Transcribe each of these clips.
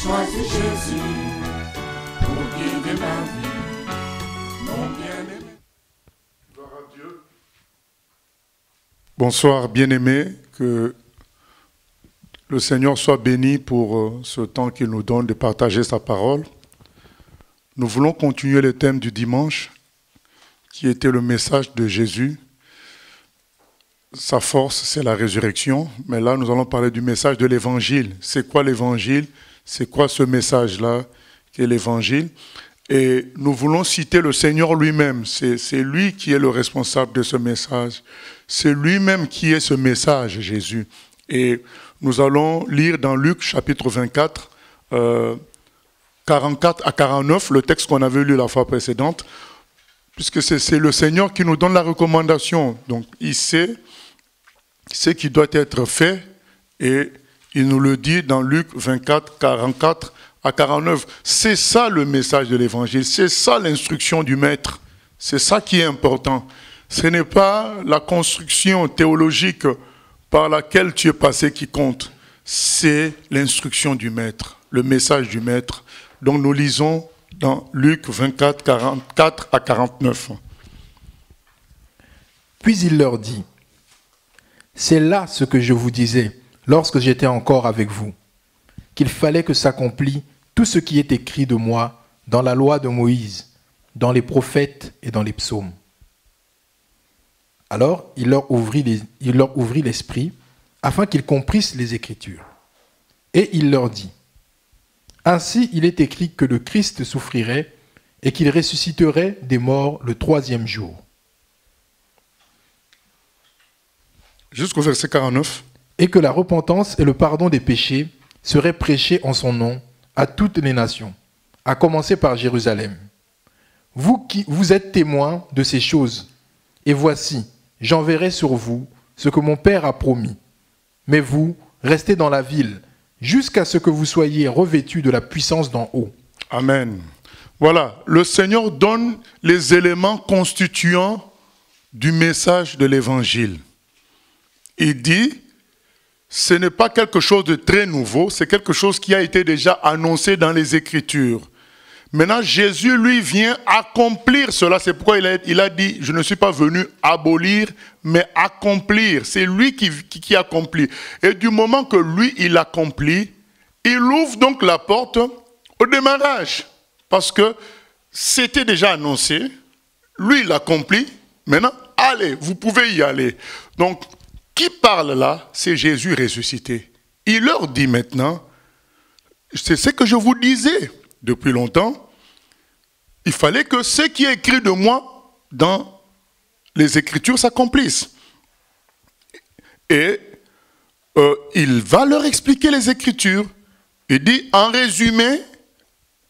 choisi Jésus pour guider ma vie, mon bien-aimé. Gloire à Dieu. Bonsoir bien-aimés, que le Seigneur soit béni pour ce temps qu'il nous donne de partager sa parole. Nous voulons continuer le thème du dimanche, qui était le message de Jésus. Sa force, c'est la résurrection. Mais là, nous allons parler du message de l'évangile. C'est quoi l'évangile? C'est quoi ce message-là qui est l'évangile? Et nous voulons citer le Seigneur lui-même. C'est lui qui est le responsable de ce message. C'est lui-même qui est ce message, Jésus. Et nous allons lire dans Luc chapitre 24, 44 à 49, le texte qu'on avait lu la fois précédente, puisque c'est le Seigneur qui nous donne la recommandation. Donc il sait ce qui doit être fait et il nous le dit dans Luc 24, 44 à 49. C'est ça le message de l'évangile, c'est ça l'instruction du maître, c'est ça qui est important. Ce n'est pas la construction théologique par laquelle tu es passé qui compte, c'est l'instruction du maître, le message du maître. Donc nous lisons dans Luc 24, 44 à 49. Puis il leur dit: c'est là ce que je vous disais lorsque j'étais encore avec vous, qu'il fallait que s'accomplisse tout ce qui est écrit de moi dans la loi de Moïse, dans les prophètes et dans les psaumes. Alors il leur ouvrit l'esprit afin qu'ils comprissent les Écritures. Et il leur dit: ainsi il est écrit que le Christ souffrirait et qu'il ressusciterait des morts le 3e jour. Jusqu'au verset 49. Et que la repentance et le pardon des péchés seraient prêchés en son nom à toutes les nations, à commencer par Jérusalem. Vous êtes témoins de ces choses, et voici, j'enverrai sur vous ce que mon Père a promis. Mais vous, restez dans la ville, jusqu'à ce que vous soyez revêtus de la puissance d'en haut. Amen. Voilà, le Seigneur donne les éléments constituants du message de l'évangile. Il dit, ce n'est pas quelque chose de très nouveau, c'est quelque chose qui a été déjà annoncé dans les Écritures. Maintenant, Jésus, lui, vient accomplir cela. C'est pourquoi il a dit, je ne suis pas venu abolir, mais accomplir. C'est lui qui accomplit. Et du moment que lui, il accomplit, il ouvre donc la porte au démarrage. Parce que c'était déjà annoncé. Lui, il accomplit. Maintenant, allez, vous pouvez y aller. Donc, qui parle là? C'est Jésus ressuscité. Il leur dit maintenant, c'est ce que je vous disais depuis longtemps, il fallait que ce qui est écrit de moi dans les Écritures s'accomplisse. Et il va leur expliquer les Écritures. Il dit, en résumé,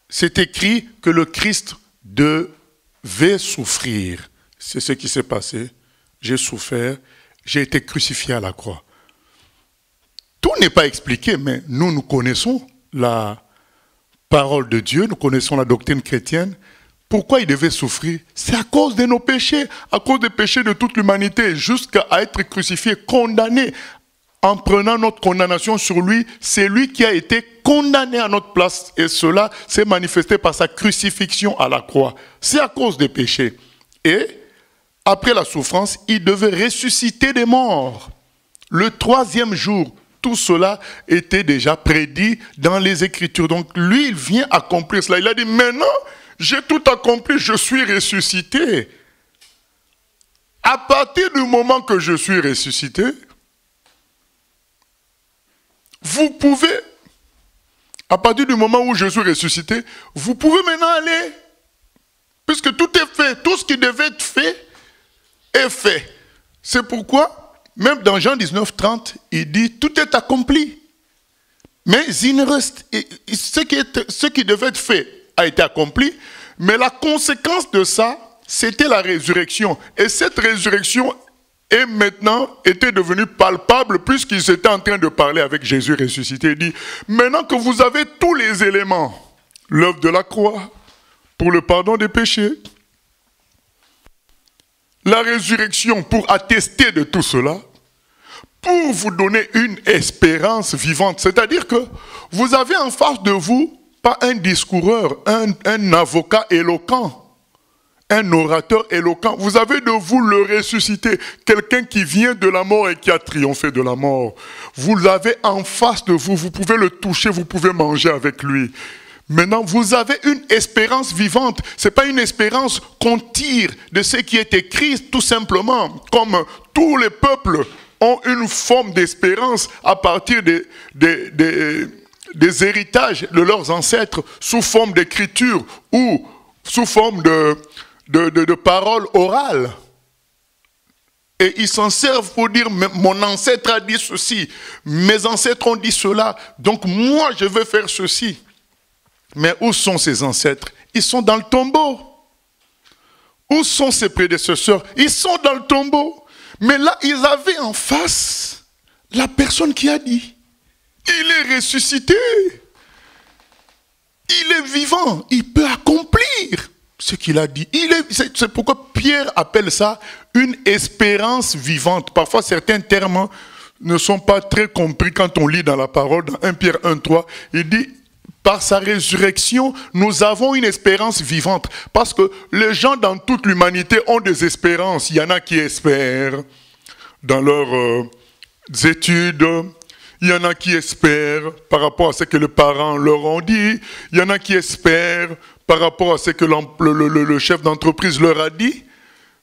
c'est écrit que le Christ devait souffrir. C'est ce qui s'est passé. J'ai souffert. J'ai été crucifié à la croix. Tout n'est pas expliqué, mais nous connaissons la parole de Dieu, nous connaissons la doctrine chrétienne. Pourquoi il devait souffrir? C'est à cause de nos péchés, à cause des péchés de toute l'humanité, jusqu'à être crucifié, condamné. En prenant notre condamnation sur lui, c'est lui qui a été condamné à notre place. Et cela s'est manifesté par sa crucifixion à la croix. C'est à cause des péchés. Et après la souffrance, il devait ressusciter des morts. Le 3e jour, tout cela était déjà prédit dans les Écritures. Donc lui, il vient accomplir cela. Il a dit, maintenant, j'ai tout accompli, je suis ressuscité. À partir du moment que je suis ressuscité, vous pouvez, à partir du moment où je suis ressuscité, vous pouvez maintenant aller. Puisque tout est fait, tout ce qui devait être fait, est fait. C'est pourquoi, même dans Jean 19, 30, il dit, tout est accompli. Mais il ne reste, ce qui devait être fait a été accompli, mais la conséquence de ça, c'était la résurrection. Et cette résurrection est maintenant était devenue palpable puisqu'ils étaient en train de parler avec Jésus ressuscité. Il dit, maintenant que vous avez tous les éléments, l'œuvre de la croix, pour le pardon des péchés, la résurrection pour attester de tout cela, pour vous donner une espérance vivante. C'est-à-dire que vous avez en face de vous, pas un discoureur, un avocat éloquent, un orateur éloquent. Vous avez de vous le ressuscité, quelqu'un qui vient de la mort et qui a triomphé de la mort. Vous l'avez en face de vous, vous pouvez le toucher, vous pouvez manger avec lui. Maintenant, vous avez une espérance vivante. Ce n'est pas une espérance qu'on tire de ce qui est écrit, tout simplement, comme tous les peuples ont une forme d'espérance à partir des héritages de leurs ancêtres sous forme d'écriture ou sous forme de paroles orales. Et ils s'en servent pour dire, mon ancêtre a dit ceci, mes ancêtres ont dit cela, donc moi je vais faire ceci. Mais où sont ses ancêtres? Ils sont dans le tombeau. Où sont ses prédécesseurs? Ils sont dans le tombeau. Mais là, ils avaient en face la personne qui a dit. Il est ressuscité. Il est vivant. Il peut accomplir ce qu'il a dit. C'est pourquoi Pierre appelle ça une espérance vivante. Parfois, certains termes ne sont pas très compris quand on lit dans la parole. Dans 1 Pierre 1,3, il dit... Par sa résurrection, nous avons une espérance vivante. Parce que les gens dans toute l'humanité ont des espérances. Il y en a qui espèrent dans leurs études. Il y en a qui espèrent par rapport à ce que les parents leur ont dit. Il y en a qui espèrent par rapport à ce que le chef d'entreprise leur a dit.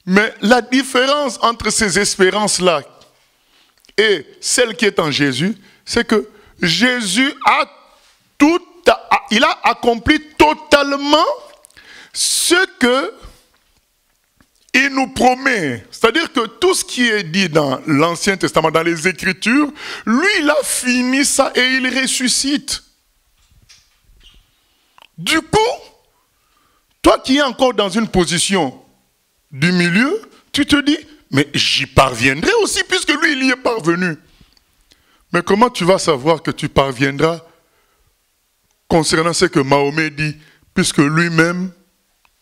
Mais la différence entre ces espérances-là et celle qui est en Jésus, c'est que Jésus il a accompli totalement ce que il nous promet. C'est-à-dire que tout ce qui est dit dans l'Ancien Testament, dans les Écritures, lui, il a fini ça et il ressuscite. Du coup, toi qui es encore dans une position du milieu, tu te dis, mais j'y parviendrai aussi puisque lui, il y est parvenu. Mais comment tu vas savoir que tu parviendras concernant ce que Mahomet dit, puisque lui-même,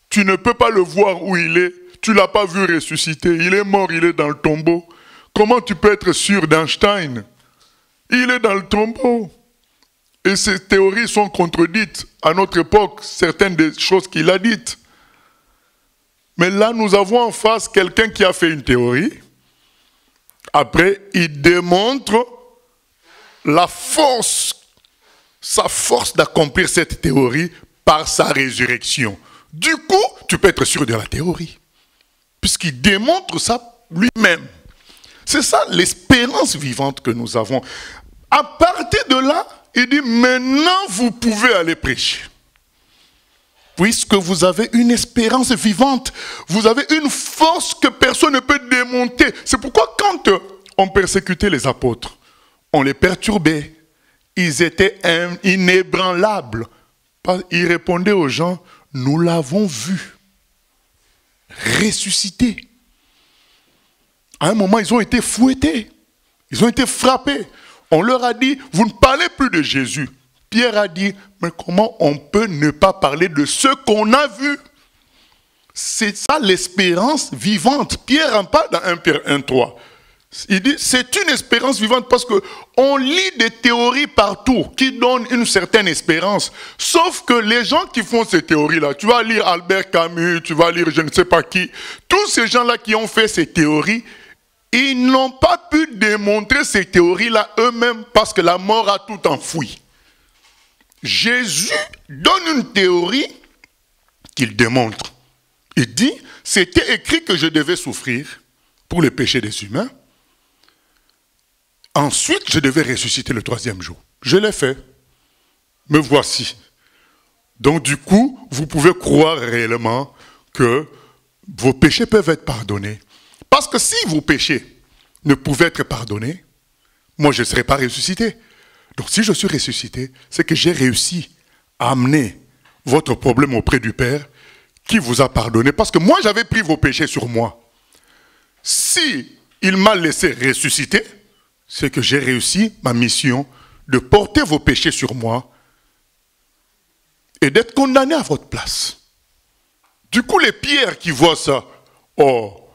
tu ne peux pas le voir où il est, tu ne l'as pas vu ressusciter, il est mort, il est dans le tombeau. Comment tu peux être sûr d'Einstein? Il est dans le tombeau. Et ces théories sont contredites à notre époque, certaines des choses qu'il a dites. Mais là, nous avons en face quelqu'un qui a fait une théorie. Après, il démontre sa force d'accomplir cette théorie par sa résurrection. Du coup, tu peux être sûr de la théorie, puisqu'il démontre ça lui-même. C'est ça l'espérance vivante que nous avons. À partir de là, il dit, maintenant vous pouvez aller prêcher. Puisque vous avez une espérance vivante, vous avez une force que personne ne peut démonter. C'est pourquoi quand on persécutait les apôtres, on les perturbait. Ils étaient inébranlables. Ils répondaient aux gens, nous l'avons vu, ressuscité. À un moment, ils ont été fouettés, ils ont été frappés. On leur a dit, vous ne parlez plus de Jésus. Pierre a dit, mais comment on peut ne pas parler de ce qu'on a vu? C'est ça l'espérance vivante. Pierre en parle dans 1 Pierre 1,3. Il dit, c'est une espérance vivante parce qu'on lit des théories partout qui donnent une certaine espérance. Sauf que les gens qui font ces théories-là, tu vas lire Albert Camus, tu vas lire je ne sais pas qui, tous ces gens-là qui ont fait ces théories, ils n'ont pas pu démontrer ces théories-là eux-mêmes parce que la mort a tout enfoui. Jésus donne une théorie qu'il démontre. Il dit, c'était écrit que je devais souffrir pour les péchés des humains. Ensuite, je devais ressusciter le 3e jour. Je l'ai fait. Me voici. Donc du coup, vous pouvez croire réellement que vos péchés peuvent être pardonnés. Parce que si vos péchés ne pouvaient être pardonnés, moi je ne serais pas ressuscité. Donc si je suis ressuscité, c'est que j'ai réussi à amener votre problème auprès du Père qui vous a pardonné. Parce que moi j'avais pris vos péchés sur moi. Si il m'a laissé ressusciter, c'est que j'ai réussi ma mission de porter vos péchés sur moi et d'être condamné à votre place. Du coup, les pierres qui voient ça, oh,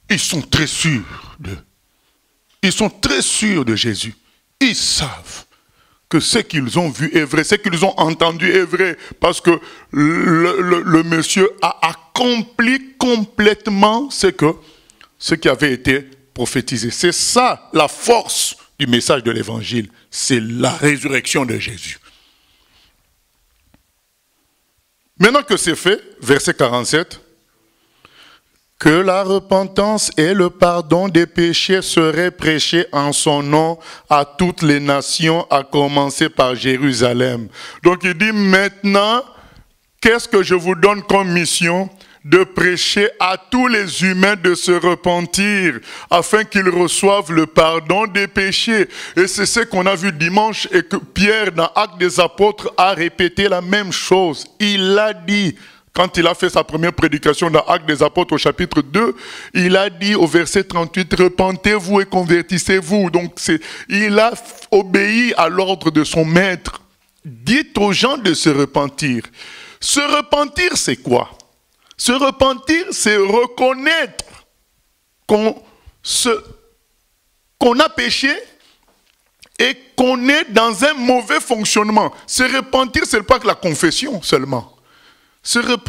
ils sont très sûrs d'eux. Ils sont très sûrs de Jésus. Ils savent que ce qu'ils ont vu est vrai, ce qu'ils ont entendu est vrai, parce que le monsieur a accompli complètement ce qui avait été prophétisé. C'est ça la force du message de l'évangile, c'est la résurrection de Jésus. Maintenant que c'est fait, verset 47, que la repentance et le pardon des péchés seraient prêchés en son nom à toutes les nations, à commencer par Jérusalem. Donc il dit maintenant, qu'est-ce que je vous donne comme mission? De prêcher à tous les humains de se repentir, afin qu'ils reçoivent le pardon des péchés. Et c'est ce qu'on a vu dimanche, et que Pierre, dans Actes des Apôtres, a répété la même chose. Il l'a dit. Quand il a fait sa première prédication dans Actes des Apôtres au chapitre 2, il a dit au verset 38, « Repentez-vous et convertissez-vous ». Donc il a obéi à l'ordre de son maître. Dites aux gens de se repentir. Se repentir, c'est quoi? Se repentir, c'est reconnaître qu'on a péché et qu'on est dans un mauvais fonctionnement. Se repentir, ce n'est pas que la confession seulement.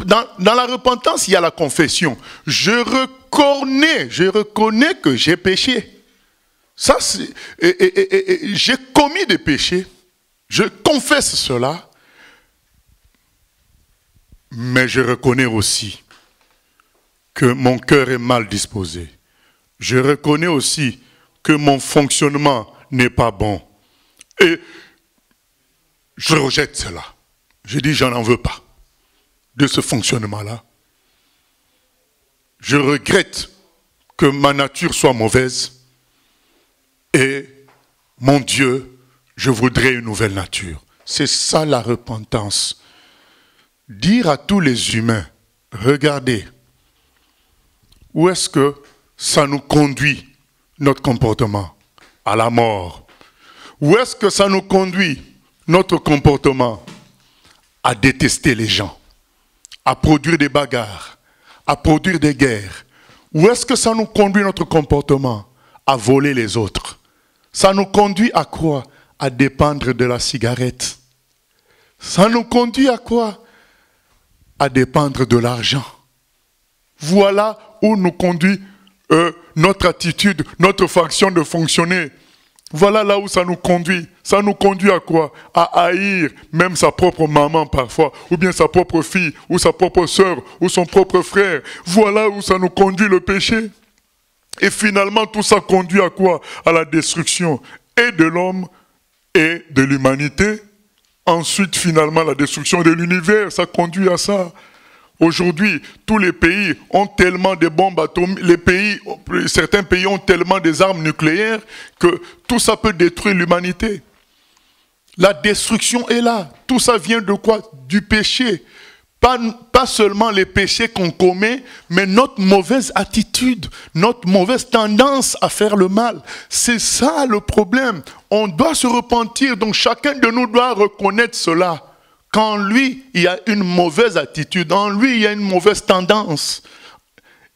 Dans la repentance, il y a la confession. Je reconnais que j'ai péché. Ça, j'ai commis des péchés. Je confesse cela. Mais je reconnais aussi que mon cœur est mal disposé. Je reconnais aussi que mon fonctionnement n'est pas bon. Et je rejette cela. Je dis, j'en en veux pas de ce fonctionnement-là. Je regrette que ma nature soit mauvaise. Et mon Dieu, je voudrais une nouvelle nature. C'est ça la repentance. Dire à tous les humains, regardez, où est-ce que ça nous conduit, notre comportement? À la mort. Où est-ce que ça nous conduit, notre comportement? À détester les gens, à produire des bagarres, à produire des guerres. Où est-ce que ça nous conduit, notre comportement? À voler les autres. Ça nous conduit à quoi? À dépendre de la cigarette. Ça nous conduit à quoi? À dépendre de l'argent. Voilà où nous conduit notre attitude, notre façon de fonctionner. Voilà là où ça nous conduit. Ça nous conduit à quoi? À haïr même sa propre maman parfois, ou bien sa propre fille, ou sa propre sœur, ou son propre frère. Voilà où ça nous conduit le péché. Et finalement, tout ça conduit à quoi? À la destruction et de l'homme et de l'humanité. Ensuite, finalement, la destruction de l'univers, ça conduit à ça. Aujourd'hui, tous les pays ont tellement de bombes atomiques, certains pays ont tellement des armes nucléaires que tout ça peut détruire l'humanité. La destruction est là. Tout ça vient de quoi? Du péché. Pas seulement les péchés qu'on commet, mais notre mauvaise attitude, notre mauvaise tendance à faire le mal. C'est ça le problème. On doit se repentir, donc chacun de nous doit reconnaître cela. Qu'en lui, il y a une mauvaise attitude, en lui, il y a une mauvaise tendance.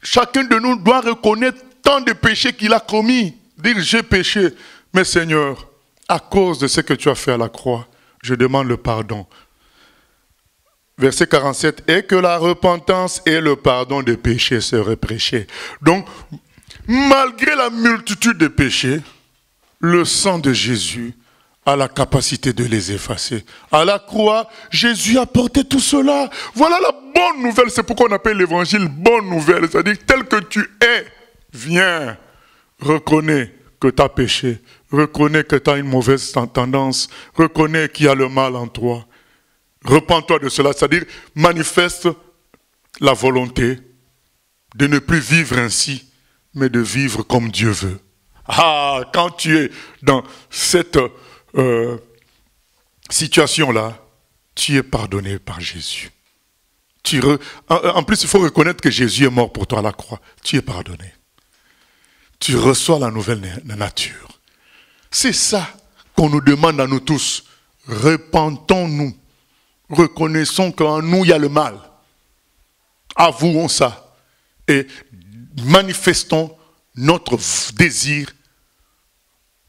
Chacun de nous doit reconnaître tant de péchés qu'il a commis. Dire, j'ai péché, mais Seigneur, à cause de ce que tu as fait à la croix, je demande le pardon. Verset 47, et que la repentance et le pardon des péchés seraient prêchés. Donc, malgré la multitude de péchés, le sang de Jésus a la capacité de les effacer. À la croix, Jésus a porté tout cela. Voilà la bonne nouvelle, c'est pourquoi on appelle l'évangile bonne nouvelle. C'est-à-dire, tel que tu es, viens, reconnais que tu as péché, reconnais que tu as une mauvaise tendance, reconnais qu'il y a le mal en toi. Repens-toi de cela, c'est-à-dire manifeste la volonté de ne plus vivre ainsi, mais de vivre comme Dieu veut. Ah, quand tu es dans cette situation-là, tu es pardonné par Jésus. En plus, il faut reconnaître que Jésus est mort pour toi à la croix. Tu es pardonné. Tu reçois la nouvelle nature. C'est ça qu'on nous demande à nous tous. Repentons-nous. Reconnaissons qu'en nous, il y a le mal. Avouons ça. Et manifestons notre désir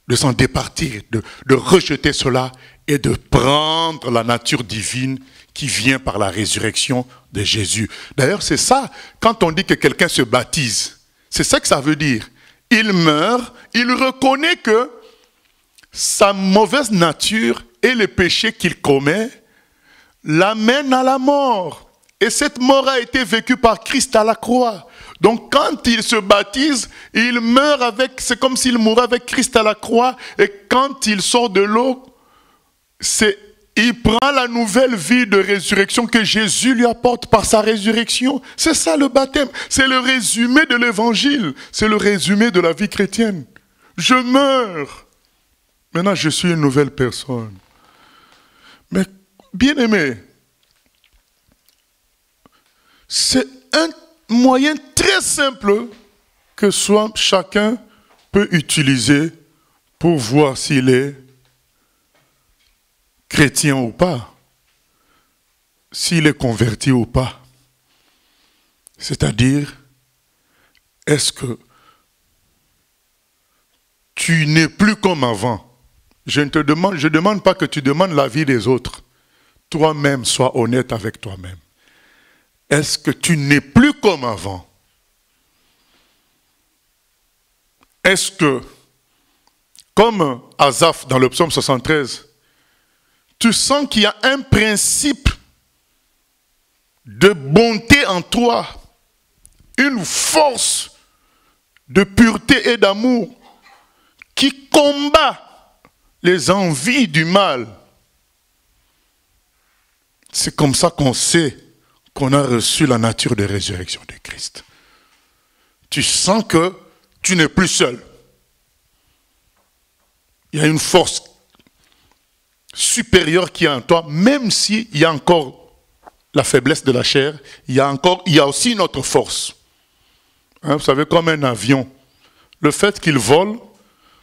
de s'en départir, de rejeter cela et de prendre la nature divine qui vient par la résurrection de Jésus. D'ailleurs, c'est ça, quand on dit que quelqu'un se baptise, c'est ça que ça veut dire. Il meurt, il reconnaît que sa mauvaise nature et les péchés qu'il commet l'amènent à la mort. Et cette mort a été vécue par Christ à la croix. Donc quand il se baptise, il meurt avec, c'est comme s'il mourait avec Christ à la croix. Et quand il sort de l'eau, il prend la nouvelle vie de résurrection que Jésus lui apporte par sa résurrection. C'est ça le baptême. C'est le résumé de l'évangile. C'est le résumé de la vie chrétienne. Je meurs. Maintenant, je suis une nouvelle personne. Mais, bien-aimé, c'est un moyen très simple que chacun peut utiliser pour voir s'il est chrétien ou pas, s'il est converti ou pas. C'est-à-dire, est-ce que tu n'es plus comme avant? Je ne demande pas que tu demandes l'avis des autres. Toi-même, sois honnête avec toi-même. Est-ce que tu n'es plus comme avant? Est-ce que, comme Asaph dans le psaume 73, tu sens qu'il y a un principe de bonté en toi, une force de pureté et d'amour qui combat les envies du mal? C'est comme ça qu'on sait qu'on a reçu la nature de résurrection de Christ. Tu sens que tu n'es plus seul. Il y a une force supérieure qui est en toi, même s'il y a encore la faiblesse de la chair, il y a aussi une autre force. Vous savez, comme un avion, le fait qu'il vole,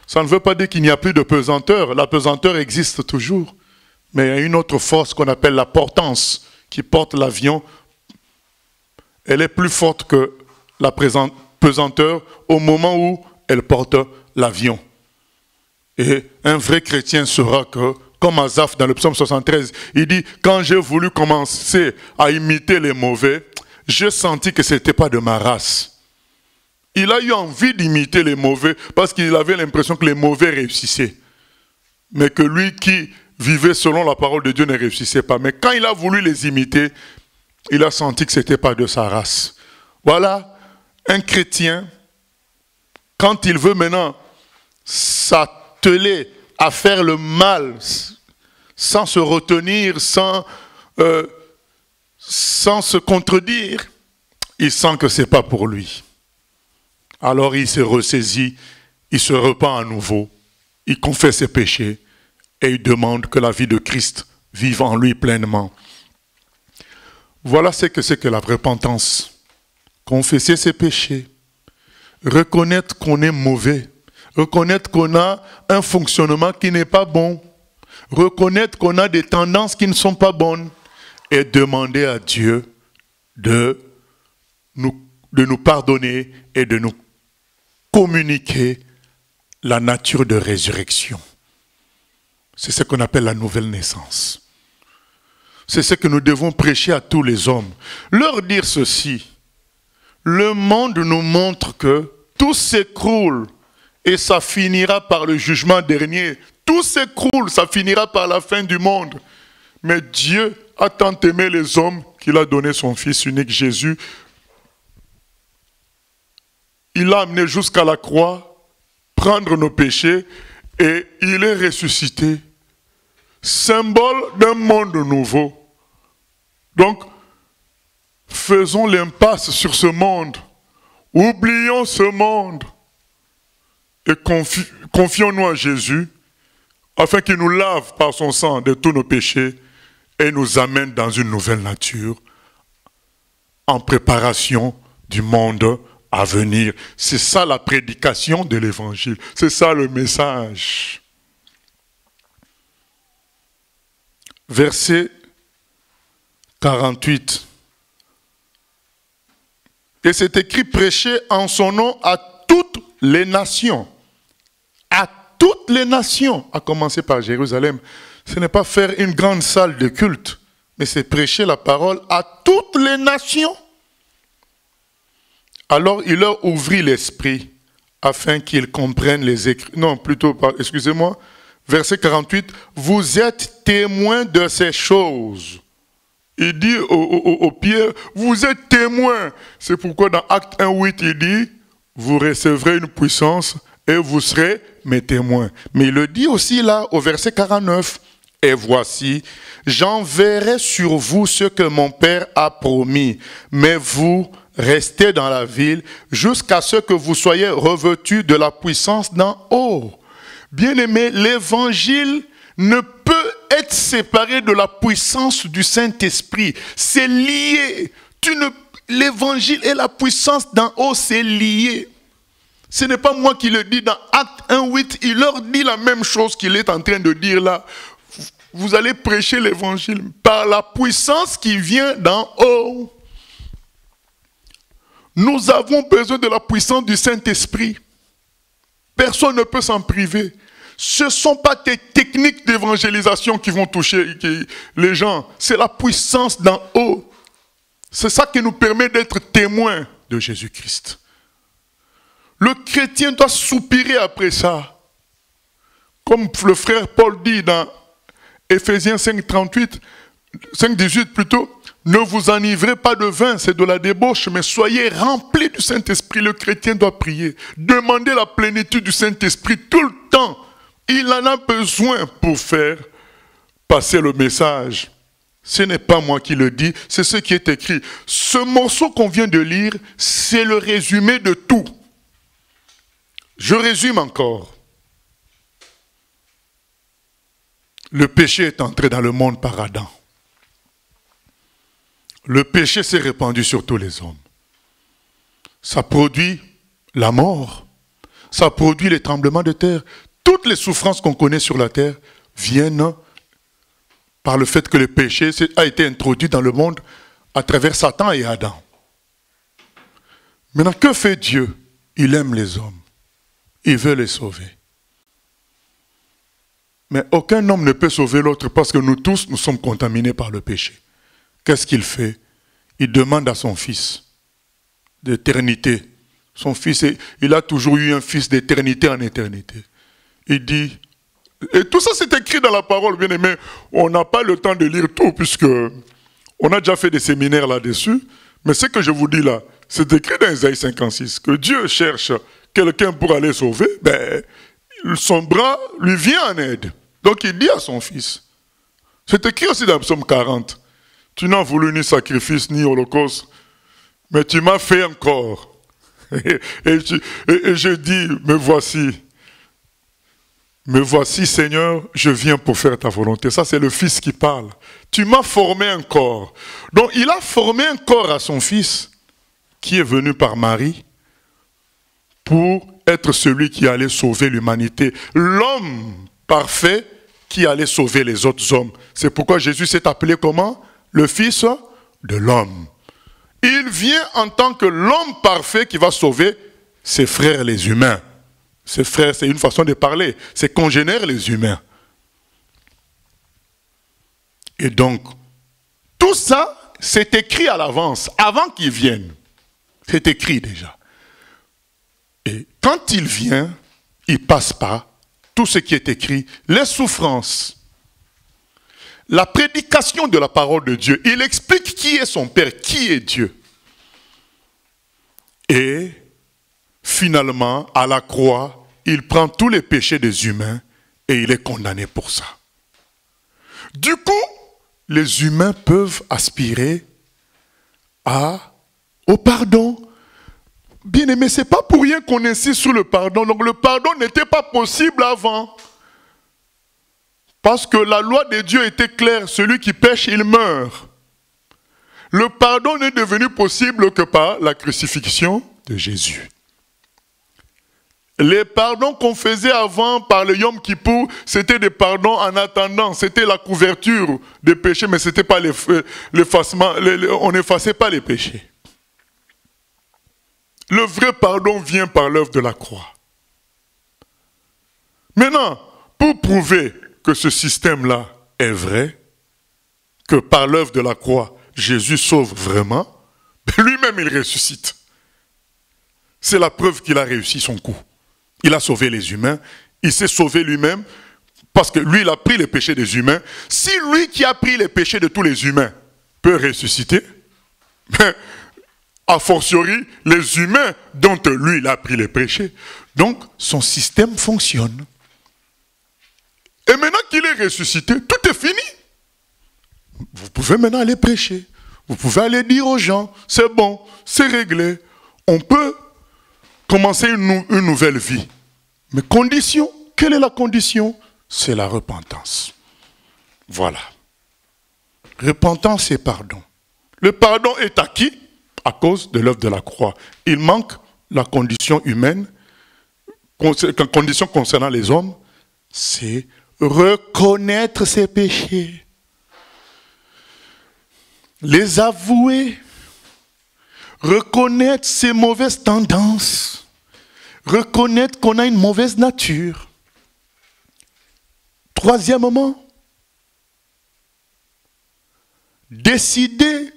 ça ne veut pas dire qu'il n'y a plus de pesanteur. La pesanteur existe toujours. Mais il y a une autre force qu'on appelle la portance qui porte l'avion. Elle est plus forte que la pesanteur au moment où elle porte l'avion. Et un vrai chrétien saura que, comme Asaph dans le psaume 73, il dit, quand j'ai voulu commencer à imiter les mauvais, j'ai senti que ce n'était pas de ma race. Il a eu envie d'imiter les mauvais parce qu'il avait l'impression que les mauvais réussissaient. Mais que lui qui vivait selon la parole de Dieu ne réussissait pas. Mais quand il a voulu les imiter, il a senti que ce n'était pas de sa race. Voilà, un chrétien, quand il veut maintenant s'atteler à faire le mal, sans se retenir, sans se contredire, il sent que ce n'est pas pour lui. Alors il se ressaisit, il se repent à nouveau, il confesse ses péchés et il demande que la vie de Christ vive en lui pleinement. Voilà ce que c'est que la repentance. Confesser ses péchés, reconnaître qu'on est mauvais, reconnaître qu'on a un fonctionnement qui n'est pas bon, reconnaître qu'on a des tendances qui ne sont pas bonnes et demander à Dieu de nous pardonner et de nous communiquer la nature de résurrection. C'est ce qu'on appelle la nouvelle naissance. C'est ce que nous devons prêcher à tous les hommes. Leur dire ceci, le monde nous montre que tout s'écroule et ça finira par le jugement dernier. Tout s'écroule, ça finira par la fin du monde. Mais Dieu a tant aimé les hommes qu'il a donné son Fils unique Jésus. Il l'a amené jusqu'à la croix, prendre nos péchés, et il est ressuscité. Symbole d'un monde nouveau. Donc, faisons l'impasse sur ce monde. Oublions ce monde. Et confions-nous à Jésus, afin qu'il nous lave par son sang de tous nos péchés et nous amène dans une nouvelle nature, en préparation du monde à venir. C'est ça la prédication de l'évangile. C'est ça le message. Verset 48. Et c'est écrit, prêcher en son nom à toutes les nations. À toutes toutes les nations, à commencer par Jérusalem. Ce n'est pas faire une grande salle de culte, mais c'est prêcher la parole à toutes les nations. Alors il leur ouvrit l'esprit afin qu'ils comprennent les écrits. Non, plutôt, excusez-moi, verset 48, vous êtes témoins de ces choses. Il dit au Pierre, vous êtes témoins. C'est pourquoi dans Acte 1:8, il dit, vous recevrez une puissance et vous serez mes témoins. Mais il le dit aussi là, au verset 49, et voici, j'enverrai sur vous ce que mon Père a promis, mais vous restez dans la ville jusqu'à ce que vous soyez revêtus de la puissance d'en haut. Bien-aimés, l'évangile ne peut être séparé de la puissance du Saint-Esprit. C'est lié. L'évangile et la puissance d'en haut, c'est lié. Ce n'est pas moi qui le dis. Dans Acte 1:8, il leur dit la même chose qu'il est en train de dire là. Vous allez prêcher l'évangile par la puissance qui vient d'en haut. Nous avons besoin de la puissance du Saint-Esprit. Personne ne peut s'en priver. Ce ne sont pas tes techniques d'évangélisation qui vont toucher les gens. C'est la puissance d'en haut. C'est ça qui nous permet d'être témoins de Jésus-Christ. Le chrétien doit soupirer après ça. Comme le frère Paul dit dans Éphésiens 5:18 plutôt, ne vous enivrez pas de vin, c'est de la débauche, mais soyez remplis du Saint-Esprit. Le chrétien doit prier. Demandez la plénitude du Saint-Esprit tout le temps. Il en a besoin pour faire passer le message. Ce n'est pas moi qui le dis, c'est ce qui est écrit. Ce morceau qu'on vient de lire, c'est le résumé de tout. Je résume encore. Le péché est entré dans le monde par Adam. Le péché s'est répandu sur tous les hommes. Ça produit la mort. Ça produit les tremblements de terre. Toutes les souffrances qu'on connaît sur la terre viennent par le fait que le péché a été introduit dans le monde à travers Satan et Adam. Maintenant, que fait Dieu? Il aime les hommes. Il veut les sauver. Mais aucun homme ne peut sauver l'autre parce que nous tous, nous sommes contaminés par le péché. Qu'est-ce qu'il fait? Il demande à son fils d'éternité. Son fils, il a toujours eu un fils d'éternité en éternité. Il dit, et tout ça c'est écrit dans la parole, bien aimé. On n'a pas le temps de lire tout puisque on a déjà fait des séminaires là-dessus. Mais ce que je vous dis là, c'est écrit dans Isaïe 56, que Dieu cherche quelqu'un pour aller sauver, son bras lui vient en aide. Donc il dit à son fils, c'est écrit aussi dans Psaume 40, tu n'as voulu ni sacrifice ni holocauste, mais tu m'as fait encore. Et je dis, me voici Seigneur, je viens pour faire ta volonté. Ça c'est le fils qui parle. Tu m'as formé un corps. Donc il a formé un corps à son fils, qui est venu par Marie, pour être celui qui allait sauver l'humanité. L'homme parfait qui allait sauver les autres hommes. C'est pourquoi Jésus s'est appelé comment? Le Fils de l'homme. Il vient en tant que l'homme parfait qui va sauver ses frères les humains. Ses frères, c'est une façon de parler. C'est congénères les humains. Et donc, tout ça, c'est écrit à l'avance, avant qu'il vienne. C'est écrit déjà. Et quand il vient, il passe par tout ce qui est écrit, les souffrances, la prédication de la parole de Dieu. Il explique qui est son Père, qui est Dieu. Et finalement, à la croix, il prend tous les péchés des humains et il est condamné pour ça. Du coup, les humains peuvent aspirer au pardon. Bien aimé, ce n'est pas pour rien qu'on insiste sur le pardon. Donc le pardon n'était pas possible avant. Parce que la loi de Dieu était claire. Celui qui pêche, il meurt. Le pardon n'est devenu possible que par la crucifixion de Jésus. Les pardons qu'on faisait avant par le Yom Kippour, c'était des pardons en attendant. C'était la couverture des péchés, mais c'était pas l'effacement. On n'effaçait pas les péchés. Le vrai pardon vient par l'œuvre de la croix. Maintenant, pour prouver que ce système-là est vrai, que par l'œuvre de la croix, Jésus sauve vraiment, lui-même il ressuscite. C'est la preuve qu'il a réussi son coup. Il a sauvé les humains, il s'est sauvé lui-même, parce que lui, il a pris les péchés des humains. Si lui qui a pris les péchés de tous les humains peut ressusciter, a fortiori, les humains dont lui, il a pris les péchés. Donc, son système fonctionne. Et maintenant qu'il est ressuscité, tout est fini. Vous pouvez maintenant aller prêcher. Vous pouvez aller dire aux gens, c'est bon, c'est réglé. On peut commencer une nouvelle vie. Mais condition, quelle est la condition? C'est la repentance. Voilà. Repentance et pardon. Le pardon est acquis à cause de l'œuvre de la croix. Il manque la condition humaine, la condition concernant les hommes, c'est reconnaître ses péchés, les avouer, reconnaître ses mauvaises tendances, reconnaître qu'on a une mauvaise nature. Troisièmement, décider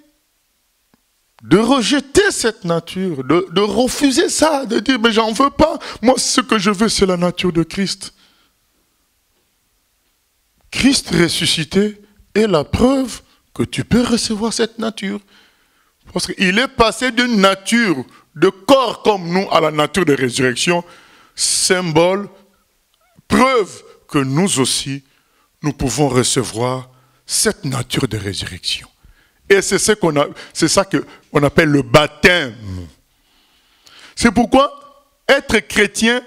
de rejeter cette nature, de refuser ça, de dire mais j'en veux pas. Moi ce que je veux c'est la nature de Christ. Christ ressuscité est la preuve que tu peux recevoir cette nature. Parce qu'il est passé d'une nature de corps comme nous à la nature de résurrection, symbole, preuve que nous aussi, nous pouvons recevoir cette nature de résurrection. Et c'est ça qu'on appelle le baptême. C'est pourquoi être chrétien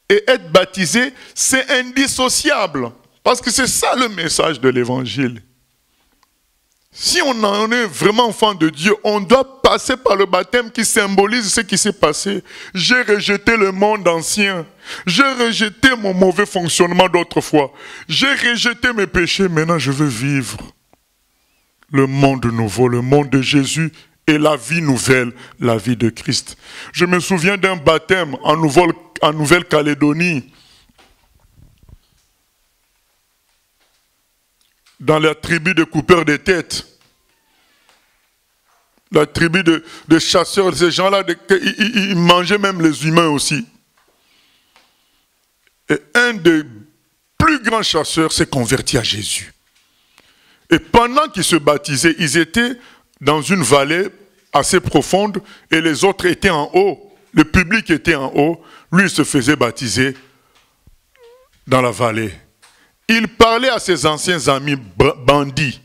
et être baptisé, c'est indissociable. Parce que c'est ça le message de l'évangile. Si on en est vraiment enfant de Dieu, on doit passer par le baptême qui symbolise ce qui s'est passé. J'ai rejeté le monde ancien. J'ai rejeté mon mauvais fonctionnement d'autrefois. J'ai rejeté mes péchés. Maintenant, je veux vivre le monde nouveau, le monde de Jésus et la vie nouvelle, la vie de Christ. Je me souviens d'un baptême en Nouvelle-Calédonie, dans la tribu de coupeurs de têtes, la tribu de chasseurs, ces gens-là, ils mangeaient même les humains aussi. Et un des plus grands chasseurs s'est converti à Jésus. Et pendant qu'ils se baptisaient, ils étaient dans une vallée assez profonde et les autres étaient en haut. Le public était en haut. Lui, il se faisait baptiser dans la vallée. Il parlait à ses anciens amis bandits,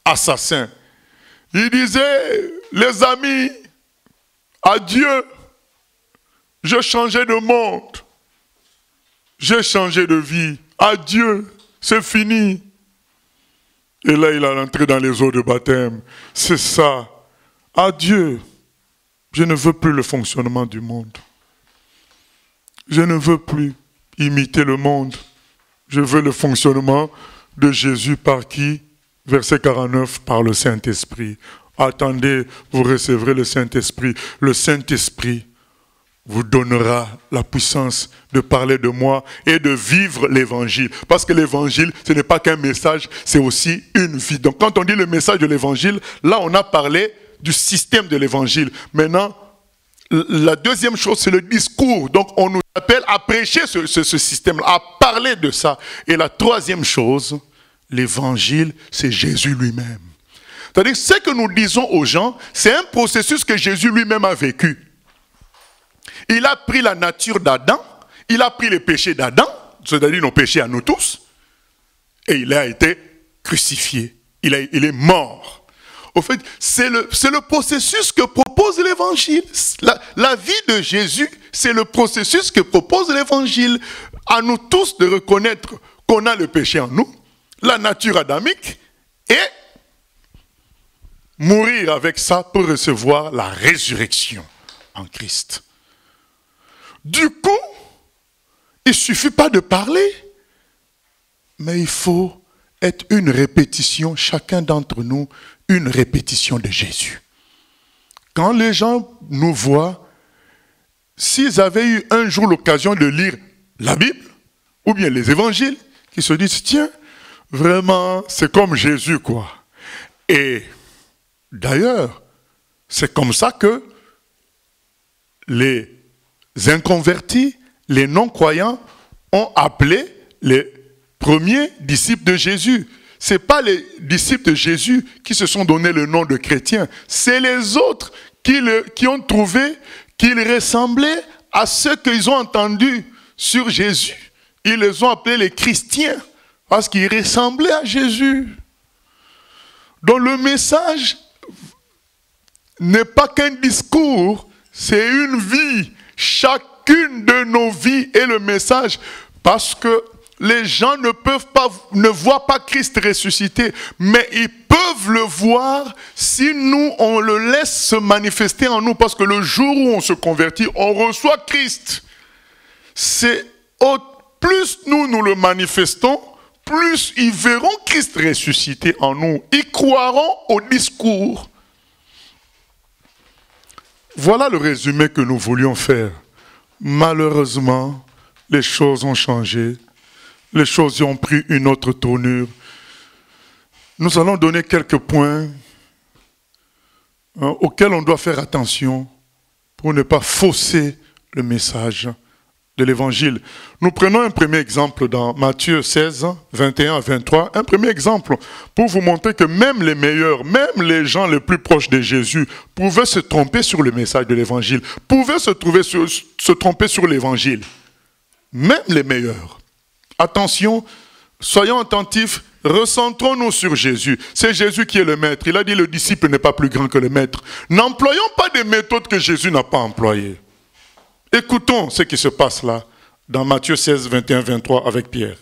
assassins. Il disait, les amis, adieu, j'ai changé de monde, j'ai changé de vie, adieu, c'est fini. Et là, il a entré dans les eaux de baptême. C'est ça, adieu, je ne veux plus le fonctionnement du monde. Je ne veux plus imiter le monde. Je veux le fonctionnement de Jésus par qui? Verset 49, par le Saint-Esprit. Attendez, vous recevrez le Saint-Esprit. Le Saint-Esprit vous donnera la puissance de parler de moi et de vivre l'évangile. Parce que l'évangile, ce n'est pas qu'un message, c'est aussi une vie. Donc quand on dit le message de l'évangile, là on a parlé du système de l'évangile. Maintenant, la deuxième chose, c'est le discours. Donc on nous appelle à prêcher ce système, à parler de ça. Et la troisième chose, l'évangile, c'est Jésus lui-même. C'est-à-dire que ce que nous disons aux gens, c'est un processus que Jésus lui-même a vécu. Il a pris la nature d'Adam, il a pris les péchés d'Adam, c'est-à-dire nos péchés à nous tous, et il a été crucifié. Il est mort. Au fait, c'est le processus que propose l'évangile. La vie de Jésus, c'est le processus que propose l'évangile. À nous tous de reconnaître qu'on a le péché en nous, la nature adamique, et mourir avec ça pour recevoir la résurrection en Christ. Du coup, il ne suffit pas de parler, mais il faut être une répétition, chacun d'entre nous, une répétition de Jésus. Quand les gens nous voient, s'ils avaient eu un jour l'occasion de lire la Bible, ou bien les évangiles, qui se disent, tiens, vraiment, c'est comme Jésus, quoi. Et d'ailleurs, c'est comme ça que les inconvertis, les non-croyants, ont appelé les premiers disciples de Jésus. Ce n'est pas les disciples de Jésus qui se sont donné le nom de chrétiens, c'est les autres qui ont trouvé qu'ils ressemblaient à ceux qu'ils ont entendus sur Jésus. Ils les ont appelés les chrétiens parce qu'ils ressemblaient à Jésus. Donc le message n'est pas qu'un discours, c'est une vie. Chacune de nos vies est le message, parce que les gens ne voient pas Christ ressuscité, mais ils peuvent le voir si nous, on le laisse se manifester en nous, parce que le jour où on se convertit, on reçoit Christ. Plus nous le manifestons, plus ils verront Christ ressuscité en nous. Ils croiront au discours. Voilà le résumé que nous voulions faire. Malheureusement, les choses ont changé. Les choses ont pris une autre tournure. Nous allons donner quelques points auxquels on doit faire attention pour ne pas fausser le message de l'évangile. Nous prenons un premier exemple dans Matthieu 16, 21 à 23. Un premier exemple pour vous montrer que même les meilleurs, même les gens les plus proches de Jésus pouvaient se tromper sur le message de l'évangile, pouvaient se tromper sur l'évangile. Même les meilleurs. Attention, soyons attentifs, recentrons-nous sur Jésus. C'est Jésus qui est le maître. Il a dit le disciple n'est pas plus grand que le maître. N'employons pas des méthodes que Jésus n'a pas employées. Écoutons ce qui se passe là, dans Matthieu 16, 21, 23, avec Pierre.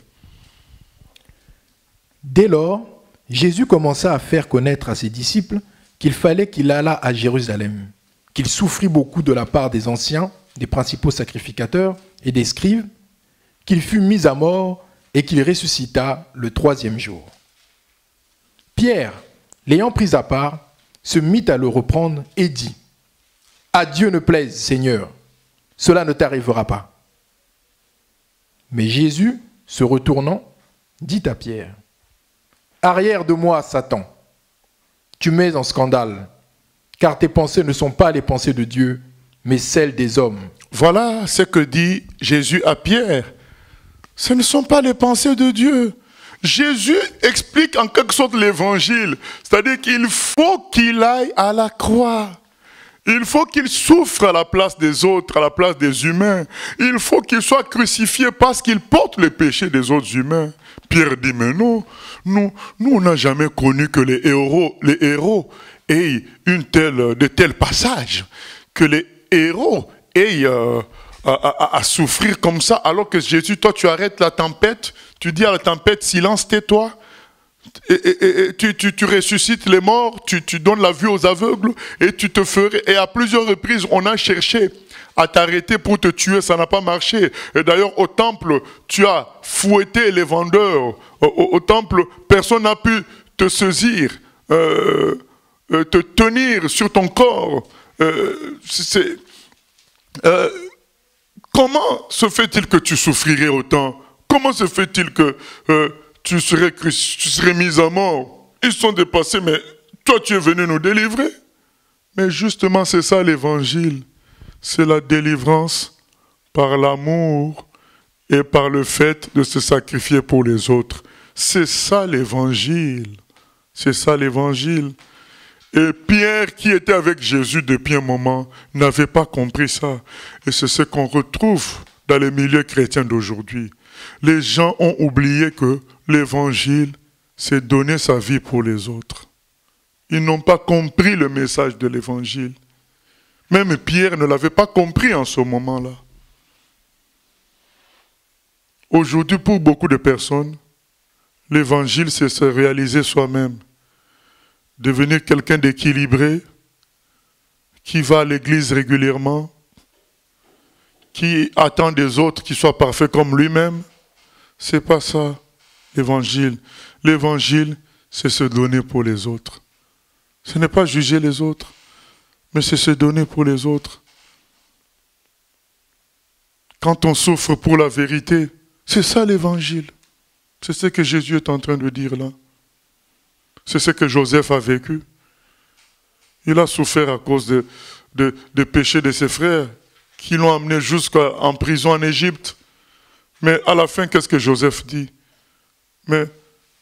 Dès lors, Jésus commença à faire connaître à ses disciples qu'il fallait qu'il allât à Jérusalem, qu'il souffrit beaucoup de la part des anciens, des principaux sacrificateurs et des scribes, qu'il fut mis à mort et qu'il ressuscita le 3e jour. Pierre, l'ayant pris à part, se mit à le reprendre et dit : « À Dieu ne plaise, Seigneur, cela ne t'arrivera pas. » Mais Jésus, se retournant, dit à Pierre : « Arrière de moi, Satan, tu mets en scandale, car tes pensées ne sont pas les pensées de Dieu, mais celles des hommes. » Voilà ce que dit Jésus à Pierre. Ce ne sont pas les pensées de Dieu. Jésus explique en quelque sorte l'évangile, c'est-à-dire qu'il faut qu'il aille à la croix. Il faut qu'il souffre à la place des autres, à la place des humains. Il faut qu'il soit crucifié parce qu'il porte les péchés des autres humains. Pierre dit, mais non, nous on n'a jamais connu que les héros aient de tels passages, que les héros aient à souffrir comme ça, alors que Jésus, toi tu arrêtes la tempête, tu dis à la tempête, silence, tais-toi. Et tu ressuscites les morts, tu donnes la vue aux aveugles et tu te ferais. Et à plusieurs reprises, on a cherché à t'arrêter pour te tuer, ça n'a pas marché. Et d'ailleurs, au temple, tu as fouetté les vendeurs. Au temple, personne n'a pu te saisir, te tenir sur ton corps. Comment se fait-il que tu souffrirais autant? Comment se fait-il que tu serais mis à mort? Ils sont dépassés, mais toi tu es venu nous délivrer. Mais justement c'est ça l'évangile. C'est la délivrance par l'amour et par le fait de se sacrifier pour les autres. C'est ça l'évangile. C'est ça l'évangile. Et Pierre, qui était avec Jésus depuis un moment, n'avait pas compris ça. Et c'est ce qu'on retrouve dans les milieux chrétiens d'aujourd'hui. Les gens ont oublié que l'évangile, c'est donner sa vie pour les autres. Ils n'ont pas compris le message de l'évangile. Même Pierre ne l'avait pas compris en ce moment-là. Aujourd'hui, pour beaucoup de personnes, l'évangile, c'est se réaliser soi-même. Devenir quelqu'un d'équilibré, qui va à l'église régulièrement, qui attend des autres qui soient parfaits comme lui-même. C'est pas ça, l'évangile. L'évangile, c'est se donner pour les autres. Ce n'est pas juger les autres, mais c'est se donner pour les autres. Quand on souffre pour la vérité, C'est ça l'évangile. C'est ce que Jésus est en train de dire là. C'est ce que Joseph a vécu. Il a souffert à cause des péchés de ses frères qui l'ont amené jusqu'en prison en Égypte. Mais à la fin, qu'est-ce que Joseph dit? Mais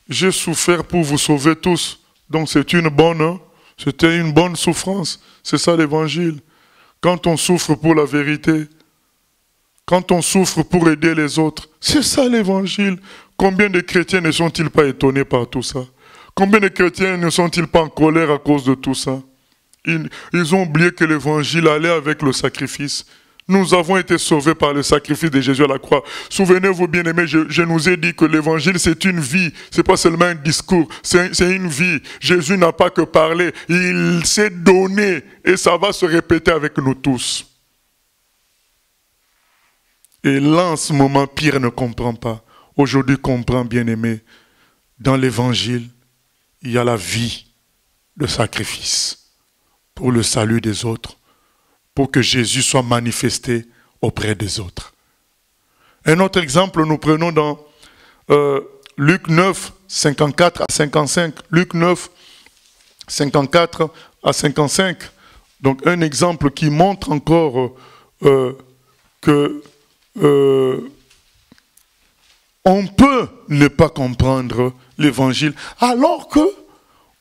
j'ai souffert pour vous sauver tous. Donc c'était une bonne souffrance. C'est ça l'évangile. Quand on souffre pour la vérité, quand on souffre pour aider les autres, c'est ça l'évangile. Combien de chrétiens ne sont-ils pas étonnés par tout ça? Combien de chrétiens ne sont-ils pas en colère à cause de tout ça? Ils ont oublié que l'évangile allait avec le sacrifice. Nous avons été sauvés par le sacrifice de Jésus à la croix. Souvenez-vous, bien-aimés, je nous ai dit que l'évangile, c'est une vie. Ce n'est pas seulement un discours, c'est une vie. Jésus n'a pas que parlé, il s'est donné et ça va se répéter avec nous tous. Et là, en ce moment, Pierre ne comprend pas. Aujourd'hui, comprend, bien-aimé, dans l'évangile, il y a la vie de sacrifice pour le salut des autres, pour que Jésus soit manifesté auprès des autres. Un autre exemple, nous prenons dans Luc 9, 54 à 55. Luc 9, 54 à 55. Donc un exemple qui montre encore que on peut ne pas comprendre l'évangile, alors que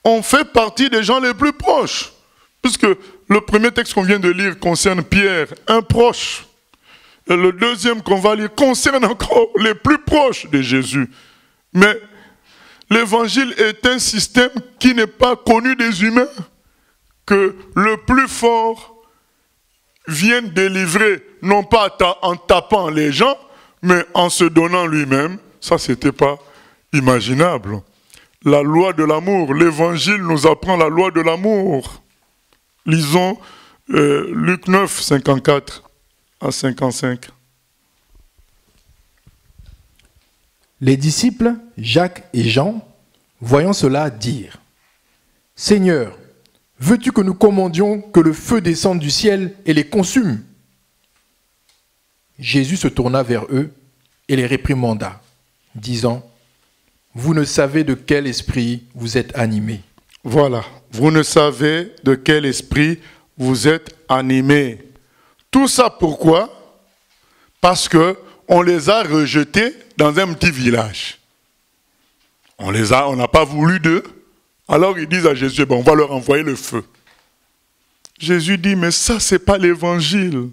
on fait partie des gens les plus proches. Puisque le premier texte qu'on vient de lire concerne Pierre, un proche. Et le deuxième qu'on va lire concerne encore les plus proches de Jésus. Mais l'évangile est un système qui n'est pas connu des humains, que le plus fort vient délivrer, non pas en tapant les gens, mais en se donnant lui-même. Ça, ce n'était pas imaginable. La loi de l'amour, l'évangile nous apprend la loi de l'amour. Lisons Luc 9, 54 à 55. Les disciples, Jacques et Jean, voyant cela, dirent : « Seigneur, veux-tu que nous commandions que le feu descende du ciel et les consume ?» Jésus se tourna vers eux et les réprimanda, disant : « Vous ne savez de quel esprit vous êtes animés. » Voilà, vous ne savez de quel esprit vous êtes animés. Tout ça pourquoi? Parce qu'on les a rejetés dans un petit village. On n'a pas voulu d'eux. Alors ils disent à Jésus, on va leur envoyer le feu. Jésus dit, mais ça, c'est pas l'évangile.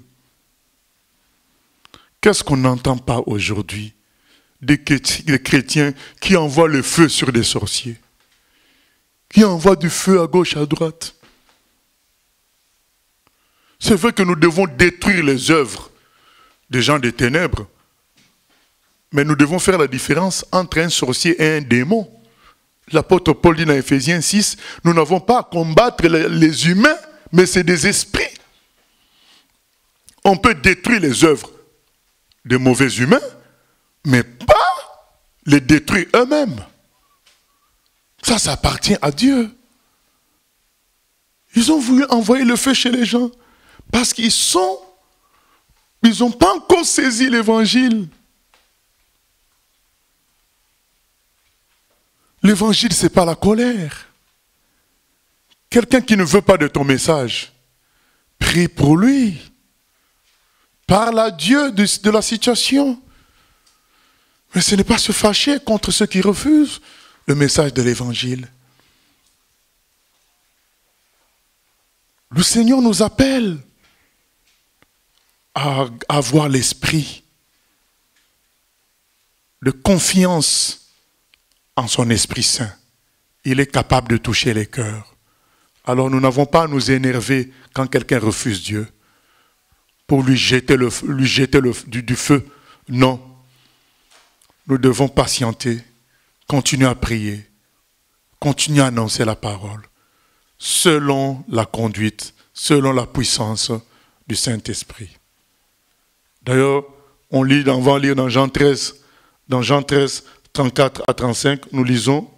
Qu'est-ce qu'on n'entend pas aujourd'hui? Des chrétiens qui envoient le feu sur des sorciers, qui envoient du feu à gauche, à droite. C'est vrai que nous devons détruire les œuvres des gens des ténèbres, mais nous devons faire la différence entre un sorcier et un démon. L'apôtre Paul dit dans Éphésiens 6, nous n'avons pas à combattre les humains, mais c'est des esprits. On peut détruire les œuvres des mauvais humains, mais pas les détruire eux-mêmes. Ça appartient à Dieu. Ils ont voulu envoyer le feu chez les gens parce qu'ils n'ont pas encore saisi l'évangile. L'évangile, ce n'est pas la colère. Quelqu'un qui ne veut pas de ton message, prie pour lui. Parle à Dieu de la situation. Mais ce n'est pas se fâcher contre ceux qui refusent le message de l'évangile. Le Seigneur nous appelle à avoir l'esprit de confiance en son Esprit Saint. Il est capable de toucher les cœurs. Alors nous n'avons pas à nous énerver quand quelqu'un refuse Dieu pour lui jeter du feu. Non. Nous devons patienter, continuer à prier, continuer à annoncer la parole, selon la conduite, selon la puissance du Saint-Esprit. D'ailleurs, on va lire dans Jean 13, 34 à 35, nous lisons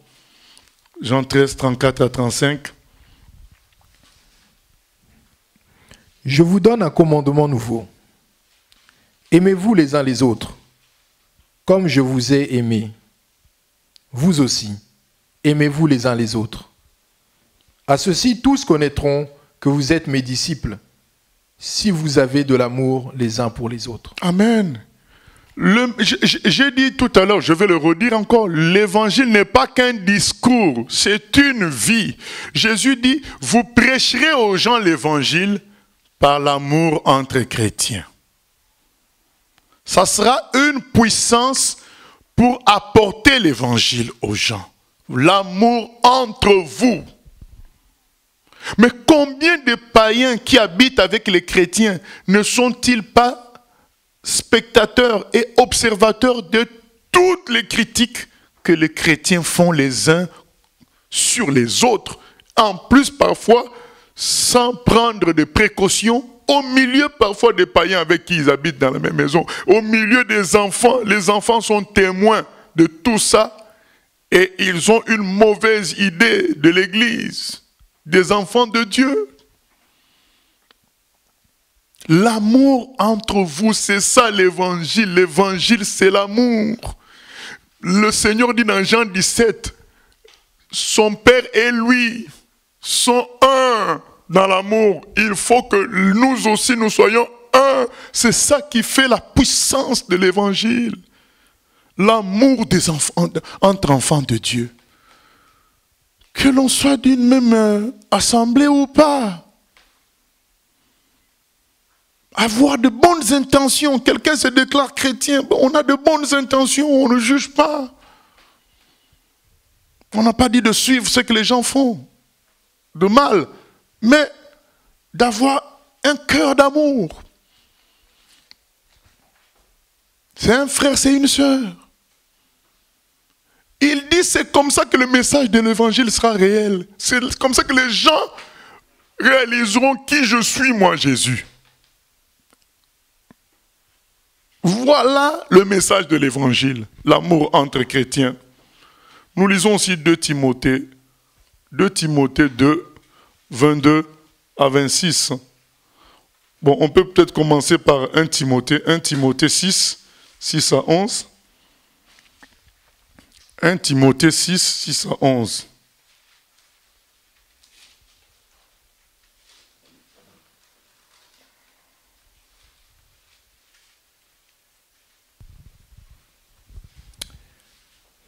Jean 13, 34 à 35. Je vous donne un commandement nouveau. Aimez-vous les uns les autres. comme je vous ai aimé, vous aussi, aimez-vous les uns les autres. À ceci, tous connaîtront que vous êtes mes disciples, si vous avez de l'amour les uns pour les autres. Amen. J'ai dit tout à l'heure, je vais le redire encore, l'évangile n'est pas qu'un discours, c'est une vie. Jésus dit, vous prêcherez aux gens l'évangile par l'amour entre chrétiens. Ça sera une puissance pour apporter l'évangile aux gens. L'amour entre vous. Mais combien de païens qui habitent avec les chrétiens ne sont-ils pas spectateurs et observateurs de toutes les critiques que les chrétiens font les uns sur les autres, en plus parfois sans prendre de précautions, au milieu parfois des païens avec qui ils habitent dans la même maison, au milieu des enfants. Les enfants sont témoins de tout ça et ils ont une mauvaise idée de l'Église, des enfants de Dieu. L'amour entre vous, c'est ça l'évangile. L'évangile, c'est l'amour. Le Seigneur dit dans Jean 17, son Père et lui sont un dans l'amour. Il faut que nous aussi, nous soyons un. C'est ça qui fait la puissance de l'évangile. L'amour des enfants, entre enfants de Dieu. Que l'on soit d'une même assemblée ou pas. Avoir de bonnes intentions. Quelqu'un se déclare chrétien. On a de bonnes intentions, on ne juge pas. On n'a pas dit de suivre ce que les gens font. De mal. Mais d'avoir un cœur d'amour. C'est un frère, c'est une sœur. Il dit c'est comme ça que le message de l'évangile sera réel. C'est comme ça que les gens réaliseront qui je suis, moi, Jésus. Voilà le message de l'évangile, l'amour entre chrétiens. Nous lisons aussi 2 Timothée 2, 22 à 26. Bon, on peut peut-être commencer par 1 Timothée 6, 6 à 11. 1 Timothée 6, 6 à 11.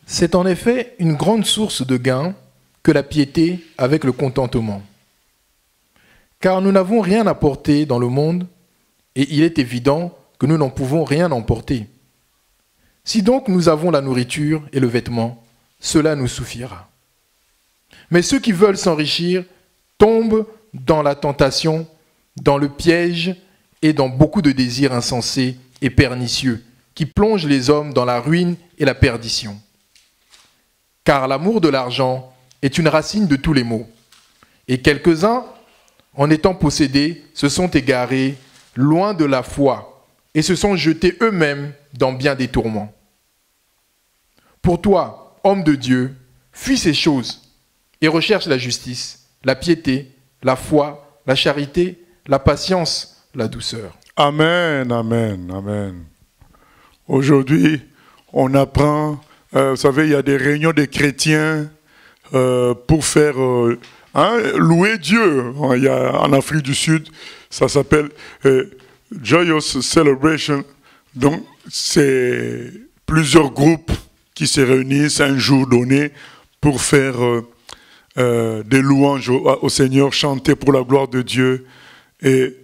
C'est en effet une grande source de gain que la piété avec le contentement. Car nous n'avons rien apporté dans le monde, et il est évident que nous n'en pouvons rien emporter. Si donc nous avons la nourriture et le vêtement, cela nous suffira. Mais ceux qui veulent s'enrichir tombent dans la tentation, dans le piège et dans beaucoup de désirs insensés et pernicieux, qui plongent les hommes dans la ruine et la perdition. Car l'amour de l'argent est une racine de tous les maux. Et quelques-uns, en étant possédés, se sont égarés loin de la foi et se sont jetés eux-mêmes dans bien des tourments. Pour toi, homme de Dieu, fuis ces choses et recherche la justice, la piété, la foi, la charité, la patience, la douceur. Amen, amen, amen. Aujourd'hui, on apprend... vous savez, il y a des réunions des chrétiens pour faire louer Dieu. Il y a, en Afrique du Sud, ça s'appelle Joyous Celebration. Donc, c'est plusieurs groupes qui se réunissent un jour donné pour faire des louanges au Seigneur, chanter pour la gloire de Dieu. Et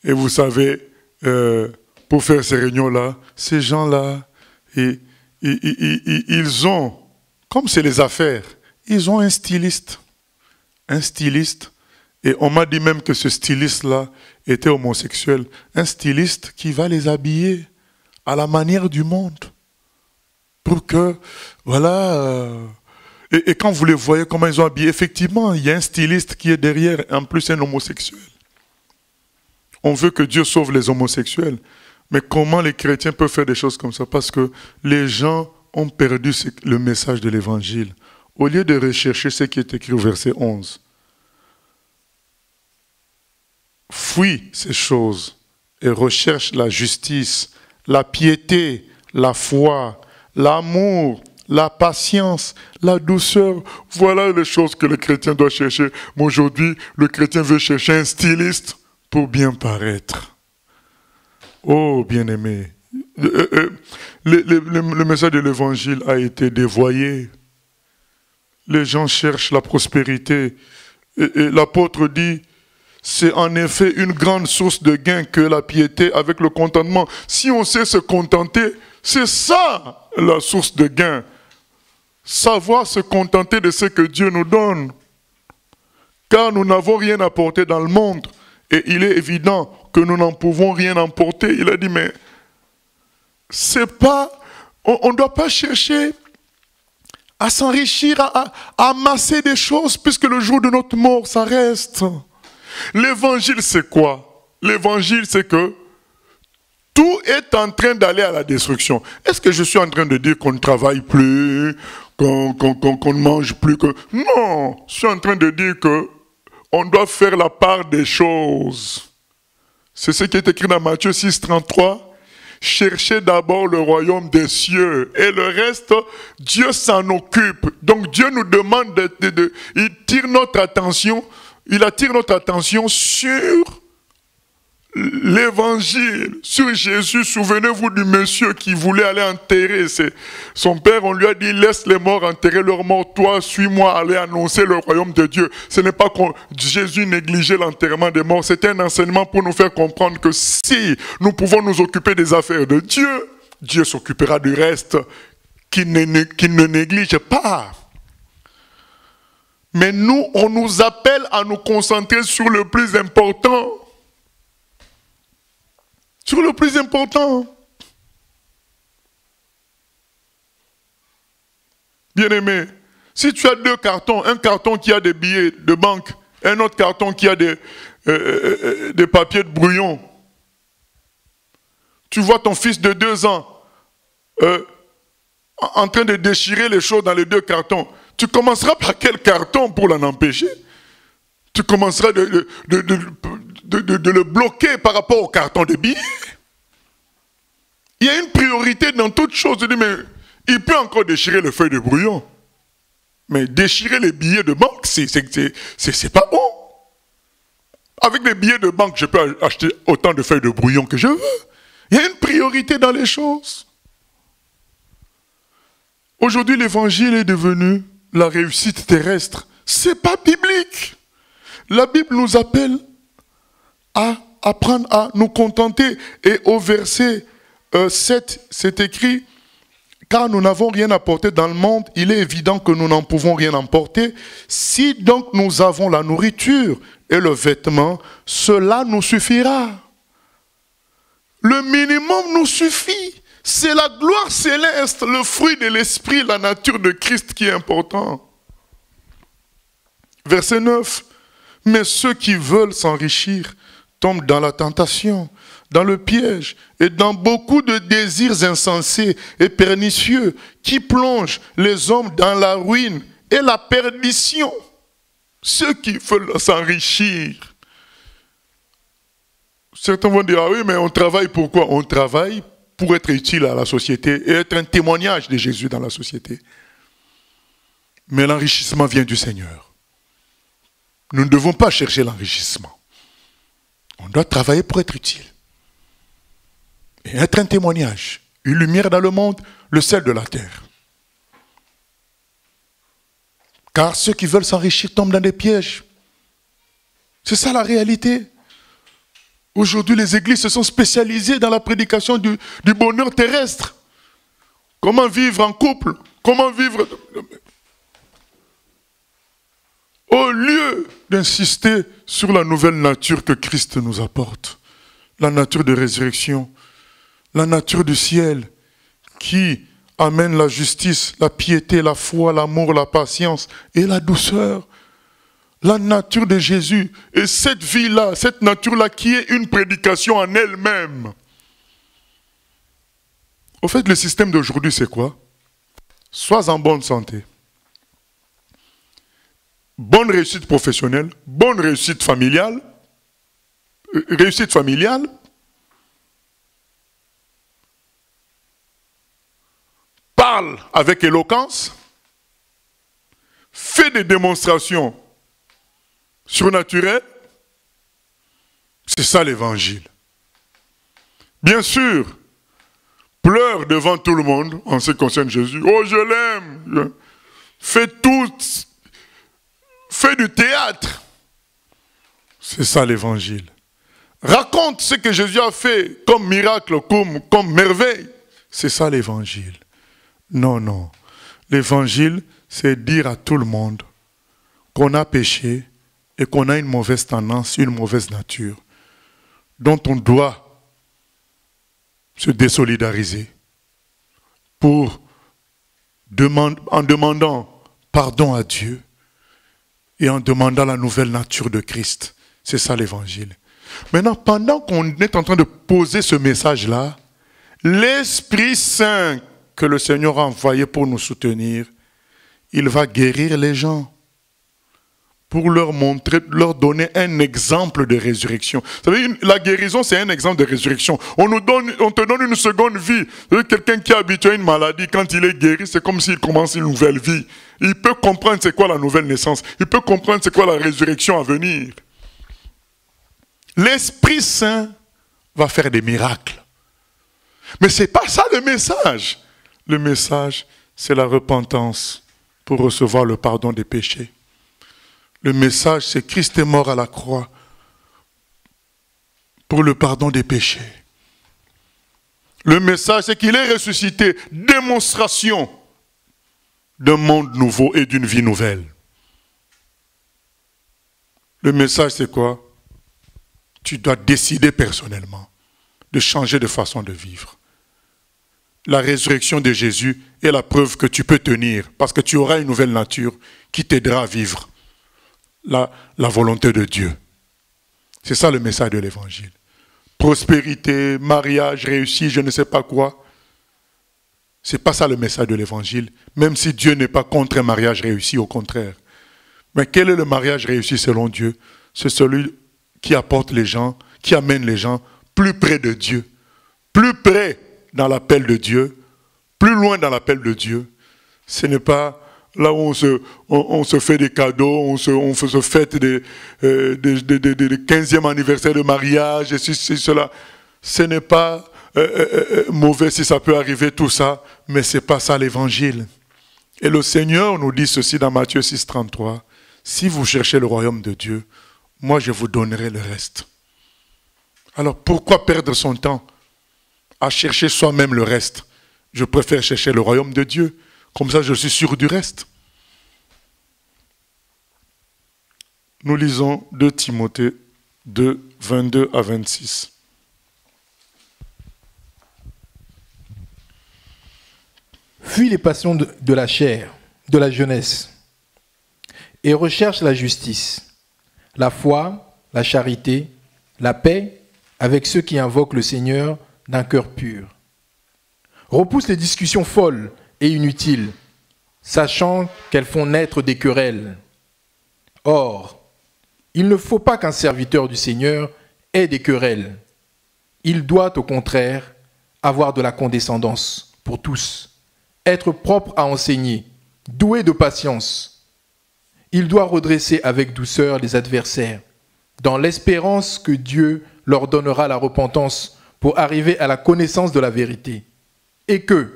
vous savez, pour faire ces réunions-là, ces gens-là, ils ont, comme c'est les affaires, ils ont un styliste. Et on m'a dit même que ce styliste-là était homosexuel. Un styliste qui va les habiller à la manière du monde. Pour que, voilà... Et quand vous les voyez, comment ils ont habillé, effectivement, il y a un styliste qui est derrière, en plus un homosexuel. On veut que Dieu sauve les homosexuels. Mais comment les chrétiens peuvent faire des choses comme ça? Parce que les gens ont perdu le message de l'évangile. Au lieu de rechercher ce qui est écrit au verset 11. Fuis ces choses et recherche la justice, la piété, la foi, l'amour, la patience, la douceur. Voilà les choses que le chrétien doit chercher. Mais aujourd'hui, le chrétien veut chercher un styliste pour bien paraître. Oh, bien-aimé, le message de l'évangile a été dévoyé. Les gens cherchent la prospérité. Et l'apôtre dit, c'est en effet une grande source de gain que la piété avec le contentement. Si on sait se contenter, c'est ça la source de gain. Savoir se contenter de ce que Dieu nous donne. Car nous n'avons rien apporté dans le monde. Et il est évident que nous n'en pouvons rien emporter. Il a dit, mais c'est pas, on ne doit pas chercher à s'enrichir, à amasser des choses, puisque le jour de notre mort, ça reste. L'évangile, c'est quoi? L'évangile, c'est que tout est en train d'aller à la destruction. Est-ce que je suis en train de dire qu'on ne travaille plus, qu'on ne mange plus que... Non, je suis en train de dire que on doit faire la part des choses. C'est ce qui est écrit dans Matthieu 6, 33. Cherchez d'abord le royaume des cieux et le reste, Dieu s'en occupe. Donc Dieu nous demande il attire notre attention sur l'évangile, sur Jésus. Souvenez-vous du monsieur qui voulait aller enterrer son père. On lui a dit, laisse les morts enterrer leurs morts. Toi, suis-moi, allez annoncer le royaume de Dieu. Ce n'est pas que Jésus négligeait l'enterrement des morts. C'était un enseignement pour nous faire comprendre que si nous pouvons nous occuper des affaires de Dieu, Dieu s'occupera du reste qu'il ne néglige pas. Mais nous, on nous appelle à nous concentrer sur le plus important. Sur le plus important. Bien-aimé, si tu as deux cartons, un carton qui a des billets de banque, un autre carton qui a des papiers de brouillon, tu vois ton fils de 2 ans en train de déchirer les choses dans les 2 cartons, tu commenceras par quel carton pour l'en empêcher? Tu commenceras de le bloquer par rapport au carton de billets. Il y a une priorité dans toute chose. Je dis, mais il peut encore déchirer le feuille de brouillon. Mais déchirer les billets de banque, c'est pas bon. Avec les billets de banque, je peux acheter autant de feuilles de brouillon que je veux. Il y a une priorité dans les choses. Aujourd'hui, l'évangile est devenu la réussite terrestre. C'est pas biblique. La Bible nous appelle à apprendre à nous contenter. Et au verset 7, c'est écrit, car nous n'avons rien apporté dans le monde, il est évident que nous n'en pouvons rien emporter. Si donc nous avons la nourriture et le vêtement, cela nous suffira. Le minimum nous suffit. C'est la gloire céleste, le fruit de l'esprit, la nature de Christ qui est important. Verset 9. Mais ceux qui veulent s'enrichir tombent dans la tentation, dans le piège et dans beaucoup de désirs insensés et pernicieux qui plongent les hommes dans la ruine et la perdition. Ceux qui veulent s'enrichir. Certains vont dire, ah oui, mais on travaille pourquoi? On travaille pour être utile à la société et être un témoignage de Jésus dans la société. Mais l'enrichissement vient du Seigneur. Nous ne devons pas chercher l'enrichissement. On doit travailler pour être utile. Et être un témoignage, une lumière dans le monde, le sel de la terre. Car ceux qui veulent s'enrichir tombent dans des pièges. C'est ça la réalité. Aujourd'hui, les églises se sont spécialisées dans la prédication du bonheur terrestre. Comment vivre en couple, comment vivre... Au lieu d'insister sur la nouvelle nature que Christ nous apporte, la nature de résurrection, la nature du ciel, qui amène la justice, la piété, la foi, l'amour, la patience et la douceur, la nature de Jésus, et cette vie-là, cette nature-là qui est une prédication en elle-même. Au fait, le système d'aujourd'hui, c'est quoi? Sois en bonne santé. Bonne réussite professionnelle, bonne réussite familiale, parle avec éloquence, fait des démonstrations surnaturelles. C'est ça l'évangile. Bien sûr, pleure devant tout le monde en ce qui concerne Jésus. Oh, je l'aime. Fais du théâtre. C'est ça l'évangile. Raconte ce que Jésus a fait comme miracle, comme merveille. C'est ça l'évangile. Non, non. L'évangile, c'est dire à tout le monde qu'on a péché et qu'on a une mauvaise tendance, une mauvaise nature, dont on doit se désolidariser en demandant pardon à Dieu et en demandant la nouvelle nature de Christ. C'est ça l'évangile. Maintenant, pendant qu'on est en train de poser ce message-là, l'Esprit Saint que le Seigneur a envoyé pour nous soutenir, il va guérir les gens pour leur montrer, leur donner un exemple de résurrection. Vous savez, la guérison, c'est un exemple de résurrection. On te donne une seconde vie. Quelqu'un qui est habitué à une maladie, quand il est guéri, c'est comme s'il commence une nouvelle vie. Il peut comprendre c'est quoi la nouvelle naissance. Il peut comprendre c'est quoi la résurrection à venir. L'Esprit Saint va faire des miracles. Mais ce n'est pas ça le message. Le message, c'est la repentance pour recevoir le pardon des péchés. Le message, c'est Christ est mort à la croix pour le pardon des péchés. Le message, c'est qu'il est ressuscité. Démonstration d'un monde nouveau et d'une vie nouvelle. Le message, c'est quoi? Tu dois décider personnellement de changer de façon de vivre. La résurrection de Jésus est la preuve que tu peux tenir parce que tu auras une nouvelle nature qui t'aidera à vivre la volonté de Dieu. C'est ça le message de l'évangile. Prospérité, mariage, réussite, je ne sais pas quoi. Ce n'est pas ça le message de l'évangile, même si Dieu n'est pas contre un mariage réussi, au contraire. Mais quel est le mariage réussi selon Dieu? C'est celui qui apporte les gens, qui amène les gens plus près de Dieu, plus près dans l'appel de Dieu, plus loin dans l'appel de Dieu. Ce n'est pas là où on se fait des cadeaux, on se fête des 15e anniversaire de mariage, et cela. Ce n'est pas mauvais si ça peut arriver, tout ça, mais ce n'est pas ça l'évangile. Et le Seigneur nous dit ceci dans Matthieu 6, 33. Si vous cherchez le royaume de Dieu, moi je vous donnerai le reste. Alors pourquoi perdre son temps à chercher soi-même le reste? Je préfère chercher le royaume de Dieu. Comme ça, je suis sûr du reste. Nous lisons 2 Timothée 2, 22 à 26. Fuis les passions de la chair, de la jeunesse, et recherche la justice, la foi, la charité, la paix, avec ceux qui invoquent le Seigneur d'un cœur pur. Repousse les discussions folles et inutiles, sachant qu'elles font naître des querelles. Or, il ne faut pas qu'un serviteur du Seigneur ait des querelles. Il doit, au contraire, avoir de la condescendance pour tous, être propre à enseigner, doué de patience. Il doit redresser avec douceur les adversaires, dans l'espérance que Dieu leur donnera la repentance pour arriver à la connaissance de la vérité, et que,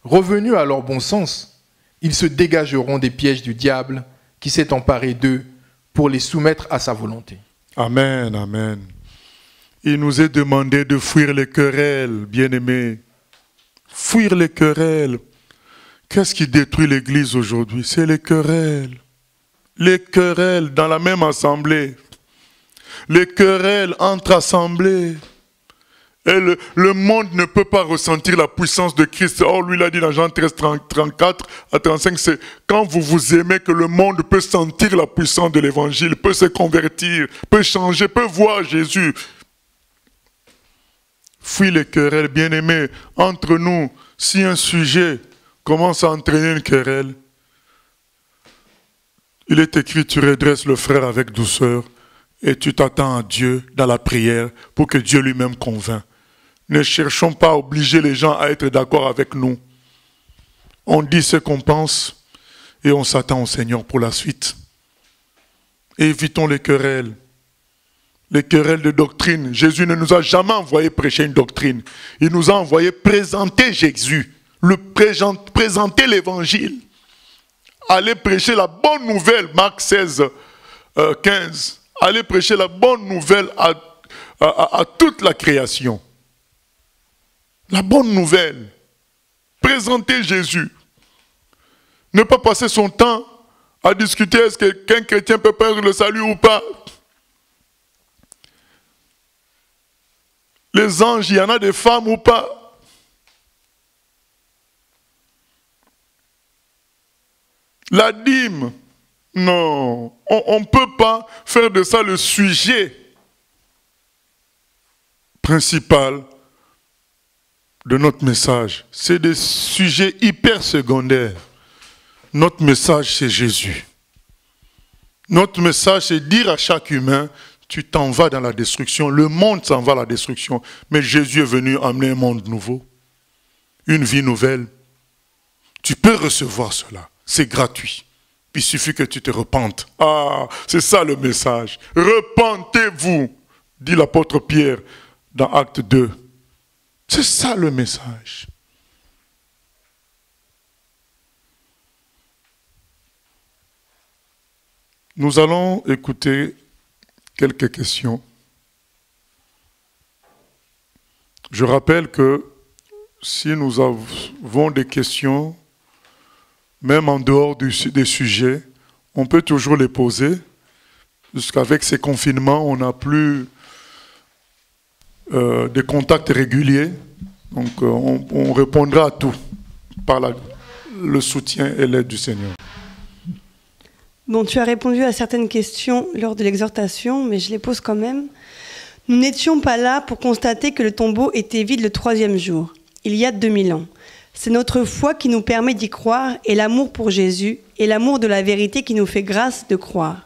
revenus à leur bon sens, ils se dégageront des pièges du diable qui s'est emparé d'eux pour les soumettre à sa volonté. Amen, amen. Il nous est demandé de fuir les querelles, bien-aimés. Fuir les querelles. Qu'est-ce qui détruit l'Église aujourd'hui? C'est les querelles. Les querelles dans la même assemblée. Les querelles entre assemblées. Et le monde ne peut pas ressentir la puissance de Christ. Or, lui l'a dit dans Jean 13, 34 à 35, c'est quand vous vous aimez que le monde peut sentir la puissance de l'évangile, peut se convertir, peut changer, peut voir Jésus. Fuis les querelles, bien-aimés. Entre nous, si un sujet commence à entraîner une querelle, il est écrit, tu redresses le frère avec douceur et tu t'attends à Dieu dans la prière pour que Dieu lui-même convainc. Ne cherchons pas à obliger les gens à être d'accord avec nous. On dit ce qu'on pense et on s'attend au Seigneur pour la suite. Et évitons les querelles de doctrine. Jésus ne nous a jamais envoyé prêcher une doctrine. Il nous a envoyé présenter Jésus, présenter l'évangile. Aller prêcher la bonne nouvelle, Marc 16, 15. Aller prêcher la bonne nouvelle à toute la création. La bonne nouvelle. Présenter Jésus. Ne pas passer son temps à discuter est-ce qu'un chrétien peut perdre le salut ou pas. Les anges, il y en a des femmes ou pas. La dîme, non, on ne peut pas faire de ça le sujet principal de notre message. C'est des sujets hyper secondaires. Notre message, c'est Jésus. Notre message, c'est dire à chaque humain, tu t'en vas dans la destruction, le monde s'en va à la destruction, mais Jésus est venu amener un monde nouveau, une vie nouvelle. Tu peux recevoir cela, c'est gratuit. Il suffit que tu te repentes. Ah, c'est ça le message. Repentez-vous, dit l'apôtre Pierre dans Acte 2. C'est ça le message. Nous allons écouter quelques questions. Je rappelle que si nous avons des questions, même en dehors des sujets, on peut toujours les poser. Jusqu'avec ces confinements, on n'a plus des contacts réguliers. Donc on répondra à tout par le soutien et l'aide du Seigneur. Bon, tu as répondu à certaines questions lors de l'exhortation, mais je les pose quand même. Nous n'étions pas là pour constater que le tombeau était vide le 3e jour, il y a 2000 ans. C'est notre foi qui nous permet d'y croire et l'amour pour Jésus et l'amour de la vérité qui nous fait grâce de croire.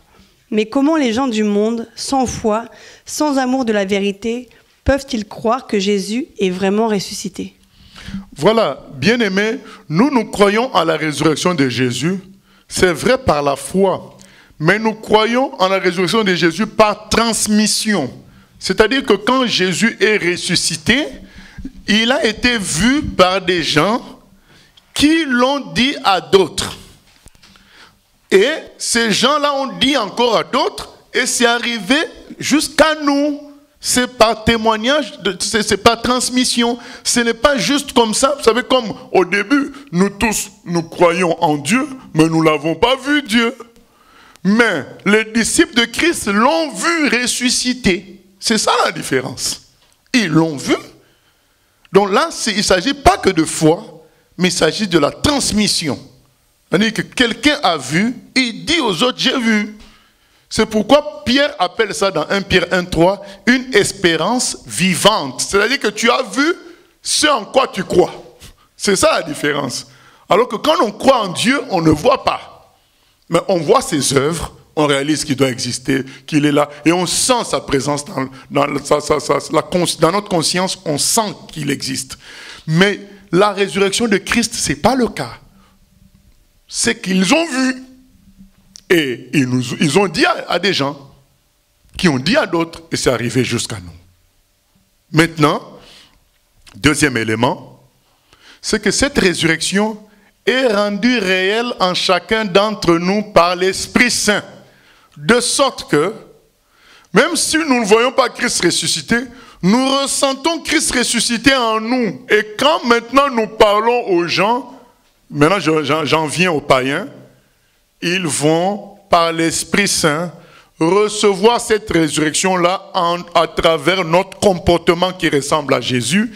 Mais comment les gens du monde, sans foi, sans amour de la vérité, peuvent-ils croire que Jésus est vraiment ressuscité? Voilà, bien-aimés, nous croyons à la résurrection de Jésus. C'est vrai par la foi, mais nous croyons en la résurrection de Jésus par transmission. C'est-à-dire que quand Jésus est ressuscité, il a été vu par des gens qui l'ont dit à d'autres. Et ces gens-là ont dit encore à d'autres, et c'est arrivé jusqu'à nous. C'est par témoignage, c'est par transmission. Ce n'est pas juste comme ça. Vous savez, comme au début, nous tous, nous croyons en Dieu, mais nous ne l'avons pas vu Dieu. Mais les disciples de Christ l'ont vu ressusciter. C'est ça la différence. Ils l'ont vu. Donc là, il ne s'agit pas que de foi, mais il s'agit de la transmission. C'est-à-dire que quelqu'un a vu, il dit aux autres, j'ai vu. C'est pourquoi Pierre appelle ça dans 1 Pierre 1,3 une espérance vivante. C'est-à-dire que tu as vu ce en quoi tu crois. C'est ça la différence. Alors que quand on croit en Dieu, on ne voit pas. Mais on voit ses œuvres, on réalise qu'il doit exister, qu'il est là, et on sent sa présence dans notre conscience, on sent qu'il existe. Mais la résurrection de Christ, ce n'est pas le cas. C'est qu'ils ont vu. Et ils ont dit à des gens, qui ont dit à d'autres, et c'est arrivé jusqu'à nous. Maintenant, deuxième élément, c'est que cette résurrection est rendue réelle en chacun d'entre nous par l'Esprit Saint. De sorte que, même si nous ne voyons pas Christ ressuscité, nous ressentons Christ ressuscité en nous. Et quand maintenant nous parlons aux gens, maintenant j'en viens aux païens, ils vont, par l'Esprit Saint, recevoir cette résurrection-là à travers notre comportement qui ressemble à Jésus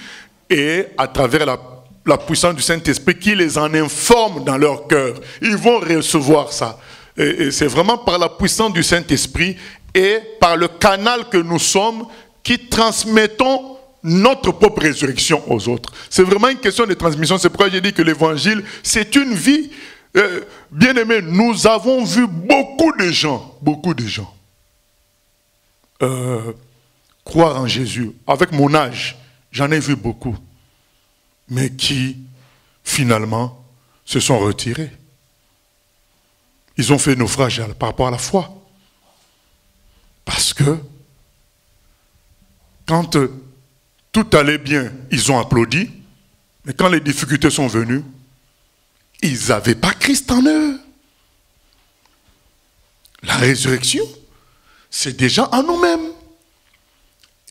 et à travers la puissance du Saint-Esprit qui les en informe dans leur cœur. Ils vont recevoir ça. Et c'est vraiment par la puissance du Saint-Esprit et par le canal que nous sommes qui transmettons notre propre résurrection aux autres. C'est vraiment une question de transmission. C'est pourquoi j'ai dit que l'évangile, c'est une vie. Bien aimé, nous avons vu beaucoup de gens croire en Jésus. Avec mon âge, j'en ai vu beaucoup. Mais qui, finalement, se sont retirés. Ils ont fait naufrage par rapport à la foi. Parce que quand tout allait bien, ils ont applaudi. Mais quand les difficultés sont venues, ils n'avaient pas Christ en eux. La résurrection, c'est déjà en nous-mêmes.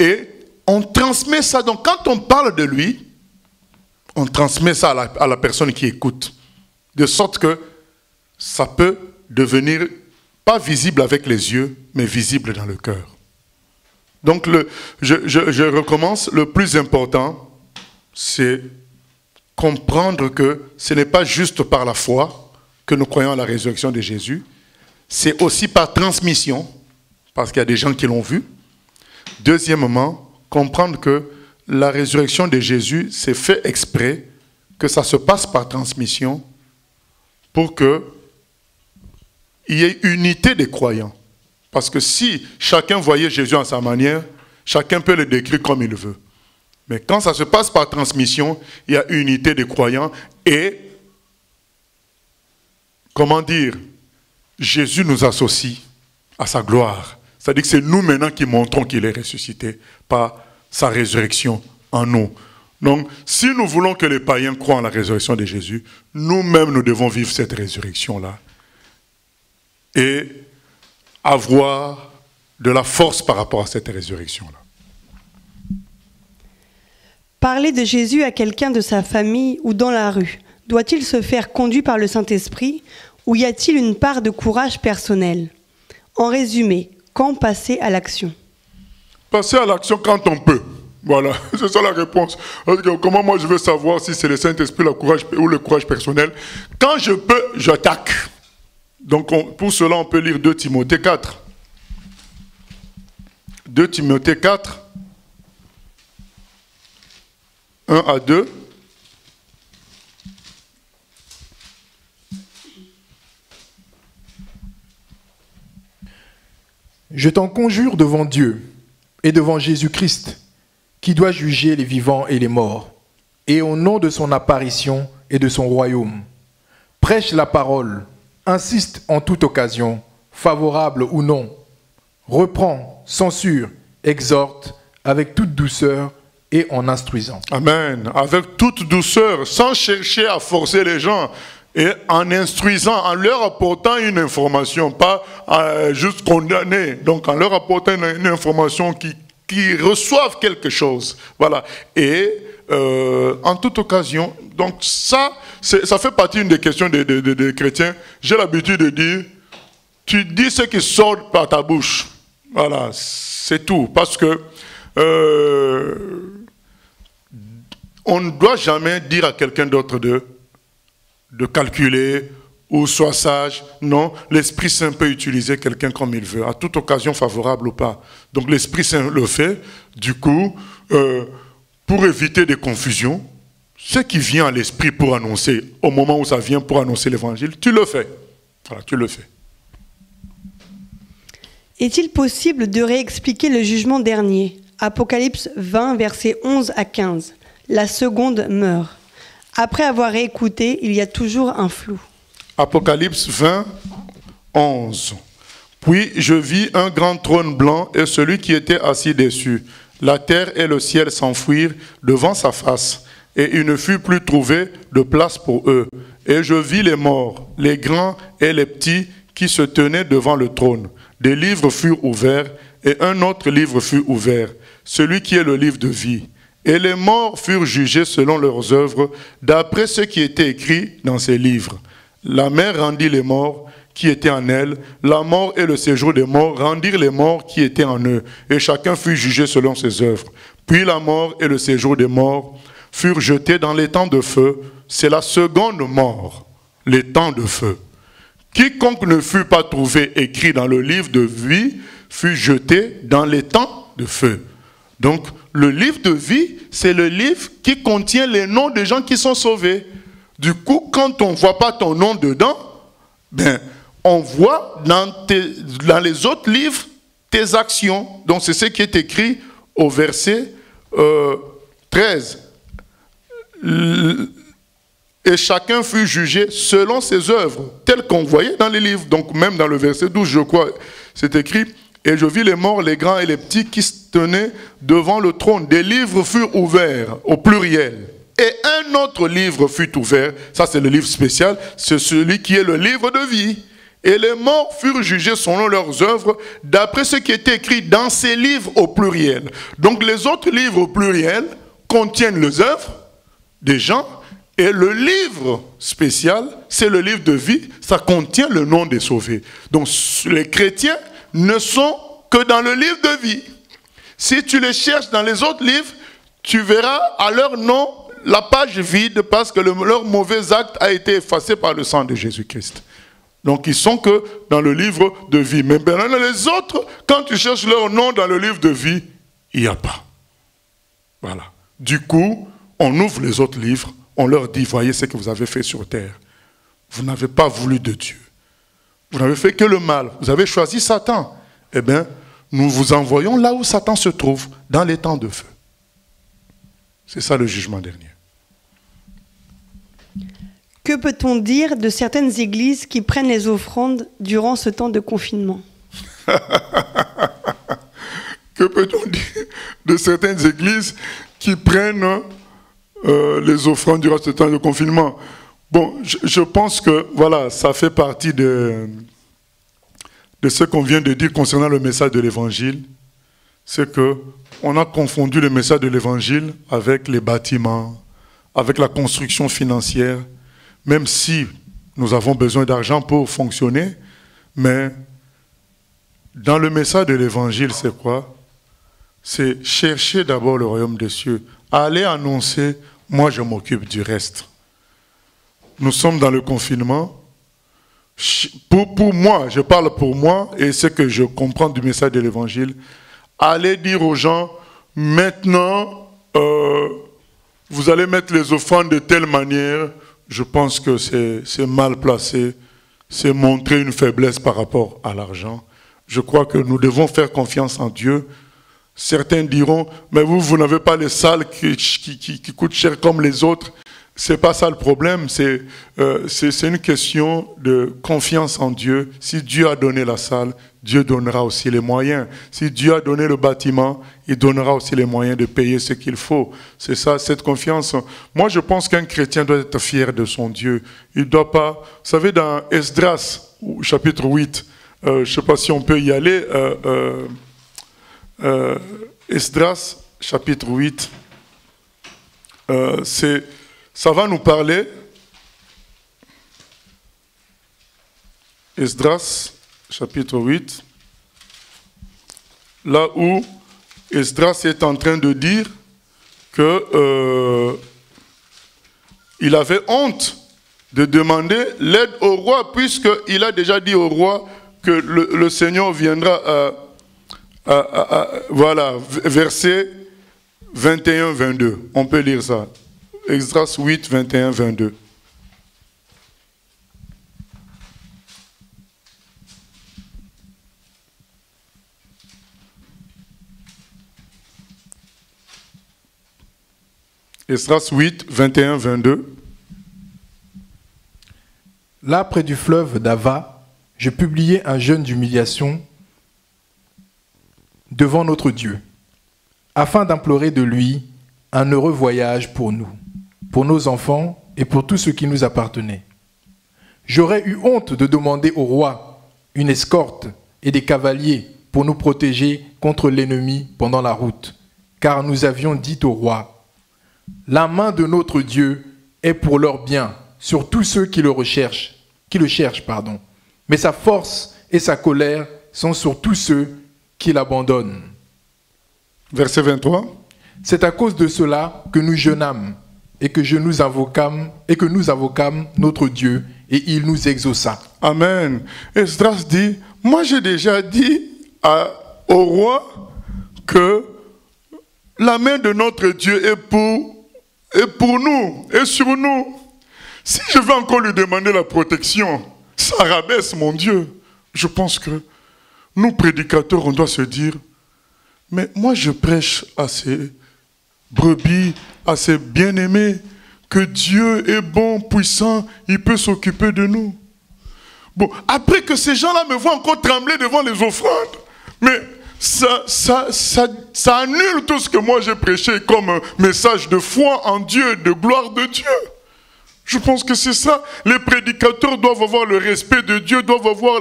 Et on transmet ça. Donc quand on parle de lui, on transmet ça à la personne qui écoute. De sorte que ça peut devenir pas visible avec les yeux, mais visible dans le cœur. Donc je recommence. Le plus important, c'est comprendre que ce n'est pas juste par la foi que nous croyons à la résurrection de Jésus. C'est aussi par transmission, parce qu'il y a des gens qui l'ont vu. Deuxièmement, comprendre que la résurrection de Jésus, c'est fait exprès, que ça se passe par transmission, pour qu'il y ait unité des croyants. Parce que si chacun voyait Jésus à sa manière, chacun peut le décrire comme il veut. Mais quand ça se passe par transmission, il y a unité des croyants et, comment dire, Jésus nous associe à sa gloire. C'est-à-dire que c'est nous maintenant qui montrons qu'il est ressuscité par sa résurrection en nous. Donc, si nous voulons que les païens croient en la résurrection de Jésus, nous-mêmes, nous devons vivre cette résurrection-là et avoir de la force par rapport à cette résurrection-là. Parler de Jésus à quelqu'un de sa famille ou dans la rue, doit-il se faire conduire par le Saint-Esprit ou y a-t-il une part de courage personnel? En résumé, quand passer à l'action? Passer à l'action quand on peut. Voilà, c'est ça la réponse. Comment moi je veux savoir si c'est le Saint-Esprit ou le courage personnel? Quand je peux, j'attaque. Donc pour cela, on peut lire 2 Timothée 4. 2 Timothée 4. 1 à 2. Je t'en conjure devant Dieu et devant Jésus-Christ, qui doit juger les vivants et les morts, et au nom de son apparition et de son royaume. Prêche la parole, insiste en toute occasion, favorable ou non. Reprends, censure, exhorte avec toute douceur et en instruisant. Amen. Avec toute douceur, sans chercher à forcer les gens, et en instruisant, en leur apportant une information, pas juste condamner, donc en leur apportant une information qui reçoivent quelque chose. Voilà. Et en toute occasion, donc ça fait partie d'une des questions des chrétiens. J'ai l'habitude de dire, tu dis ce qui sort par ta bouche. Voilà, c'est tout. Parce que on ne doit jamais dire à quelqu'un d'autre de calculer ou soit sage. Non, l'Esprit Saint peut utiliser quelqu'un comme il veut, à toute occasion favorable ou pas. Donc l'Esprit Saint le fait. Du coup, pour éviter des confusions, ce qui vient à l'Esprit pour annoncer, au moment où ça vient pour annoncer l'Évangile, tu le fais. Voilà, tu le fais. Est-il possible de réexpliquer le jugement dernier? Apocalypse 20, versets 11 à 15. La seconde meurt. Après avoir réécouté, il y a toujours un flou. Apocalypse 20, 11. Puis je vis un grand trône blanc et celui qui était assis dessus. La terre et le ciel s'enfuirent devant sa face, et il ne fut plus trouvé de place pour eux. Et je vis les morts, les grands et les petits, qui se tenaient devant le trône. Des livres furent ouverts, et un autre livre fut ouvert, celui qui est le livre de vie. Et les morts furent jugés selon leurs œuvres, d'après ce qui était écrit dans ces livres. La mer rendit les morts qui étaient en elle, la mort et le séjour des morts rendirent les morts qui étaient en eux, et chacun fut jugé selon ses œuvres. Puis la mort et le séjour des morts furent jetés dans les temps de feu. C'est la seconde mort, les temps de feu. Quiconque ne fut pas trouvé écrit dans le livre de vie fut jeté dans les temps de feu. Donc, le livre de vie, c'est le livre qui contient les noms des gens qui sont sauvés. Du coup, quand on ne voit pas ton nom dedans, ben, on voit dans les autres livres tes actions. Donc, c'est ce qui est écrit au verset 13. et chacun fut jugé selon ses œuvres, telles qu'on voyait dans les livres. Donc même dans le verset 12, je crois, c'est écrit, « Et je vis les morts, les grands et les petits qui se tenaient devant le trône. Des livres furent ouverts, au pluriel. Et un autre livre fut ouvert. » Ça, c'est le livre spécial. C'est celui qui est le livre de vie. « Et les morts furent jugés selon leurs œuvres, d'après ce qui était écrit dans ces livres au pluriel. » Donc les autres livres au pluriel contiennent les œuvres des gens. Et le livre spécial, c'est le livre de vie. Ça contient le nom des sauvés. Donc les chrétiens ne sont que dans le livre de vie. Si tu les cherches dans les autres livres, tu verras à leur nom la page vide parce que leur mauvais acte a été effacé par le sang de Jésus-Christ. Donc ils sont que dans le livre de vie. Mais dans les autres, quand tu cherches leur nom dans le livre de vie, il n'y a pas. Voilà. Du coup, on ouvre les autres livres, on leur dit, voyez ce que vous avez fait sur terre. Vous n'avez pas voulu de Dieu. Vous n'avez fait que le mal. Vous avez choisi Satan. Eh bien, nous vous envoyons là où Satan se trouve, dans les temps de feu. C'est ça le jugement dernier. Que peut-on dire de certaines églises qui prennent les offrandes durant ce temps de confinement? Que peut-on dire de certaines églises qui prennent les offrandes durant ce temps de confinement? Bon, je pense que voilà, ça fait partie de ce qu'on vient de dire concernant le message de l'Évangile. C'est qu'on a confondu le message de l'Évangile avec les bâtiments, avec la construction financière, même si nous avons besoin d'argent pour fonctionner, mais dans le message de l'Évangile, c'est quoi? C'est chercher d'abord le royaume des cieux, aller annoncer, moi je m'occupe du reste. Nous sommes dans le confinement. Pour moi, je parle pour moi, et ce que je comprends du message de l'Évangile, allez dire aux gens, maintenant, vous allez mettre les offrandes de telle manière, je pense que c'est mal placé, c'est montrer une faiblesse par rapport à l'argent. Je crois que nous devons faire confiance en Dieu. Certains diront, mais vous n'avez pas les salles qui coûtent cher comme les autres. Ce n'est pas ça le problème, c'est une question de confiance en Dieu. Si Dieu a donné la salle, Dieu donnera aussi les moyens. Si Dieu a donné le bâtiment, il donnera aussi les moyens de payer ce qu'il faut. C'est ça, cette confiance. Moi, je pense qu'un chrétien doit être fier de son Dieu. Il ne doit pas... Vous savez, dans Esdras, chapitre 8, je ne sais pas si on peut y aller, Esdras, chapitre 8, ça va nous parler, Esdras, chapitre 8, là où Esdras est en train de dire que il avait honte de demander l'aide au roi, puisqu'il a déjà dit au roi que le Seigneur viendra voilà, verset 21-22. On peut lire ça. Esdras 8, 21, 22. Esdras 8, 21, 22. Là, près du fleuve d'Ava, je publiai un jeûne d'humiliation devant notre Dieu, afin d'implorer de lui un heureux voyage pour nous, pour nos enfants et pour tout ce qui nous appartenait. J'aurais eu honte de demander au roi une escorte et des cavaliers pour nous protéger contre l'ennemi pendant la route, car nous avions dit au roi, « La main de notre Dieu est pour leur bien sur tous ceux qui le cherchent, mais sa force et sa colère sont sur tous ceux qui l'abandonnent. » Verset 23. C'est à cause de cela que nous jeûnâmes et que nous invoquâmes notre Dieu et il nous exauça. Amen. Esdras dit, moi j'ai déjà dit au roi que la main de notre Dieu est pour nous, est sur nous. Si je vais encore lui demander la protection, ça rabaisse mon Dieu. Je pense que nous, prédicateurs, on doit se dire, mais moi je prêche à ces brebis, à ces bien-aimés que Dieu est bon, puissant, il peut s'occuper de nous. Bon, après que ces gens-là me voient encore trembler devant les offrandes, mais ça annule tout ce que moi j'ai prêché comme message de foi en Dieu, de gloire de Dieu. Je pense que c'est ça. Les prédicateurs doivent avoir le respect de Dieu, doivent avoir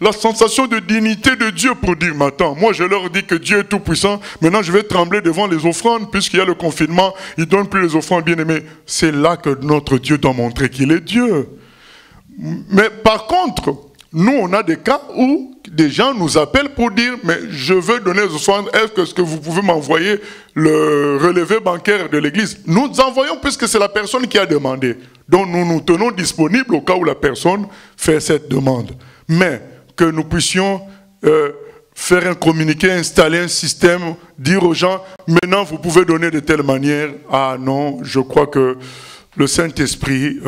la sensation de dignité de Dieu pour dire, mais attends, moi je leur dis que Dieu est tout puissant, maintenant je vais trembler devant les offrandes, puisqu'il y a le confinement, il ne donne plus les offrandes, bien aimés. C'est là que notre Dieu doit montrer qu'il est Dieu. Mais par contre, nous on a des cas où des gens nous appellent pour dire, mais je veux donner les offrandes, est-ce que vous pouvez m'envoyer le relevé bancaire de l'église? Nous envoyons puisque c'est la personne qui a demandé. Donc nous nous tenons disponibles au cas où la personne fait cette demande. Mais que nous puissions faire un communiqué, installer un système, dire aux gens, maintenant vous pouvez donner de telle manière. Ah non, je crois que le Saint-Esprit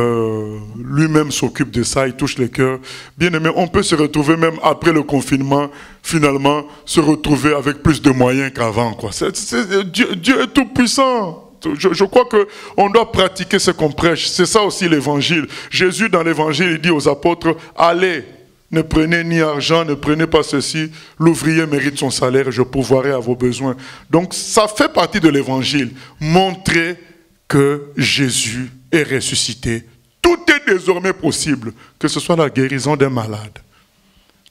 lui-même s'occupe de ça, il touche les cœurs. Bien aimé, on peut se retrouver même après le confinement, finalement, se retrouver avec plus de moyens qu'avant. Dieu est tout puissant. Je crois qu'on doit pratiquer ce qu'on prêche. C'est ça aussi l'évangile. Jésus, dans l'évangile, il dit aux apôtres, allez, ne prenez ni argent, ne prenez pas ceci. L'ouvrier mérite son salaire, je pourvoirai à vos besoins. Donc, ça fait partie de l'évangile. Montrer que Jésus est ressuscité. Tout est désormais possible, que ce soit la guérison d'un malade,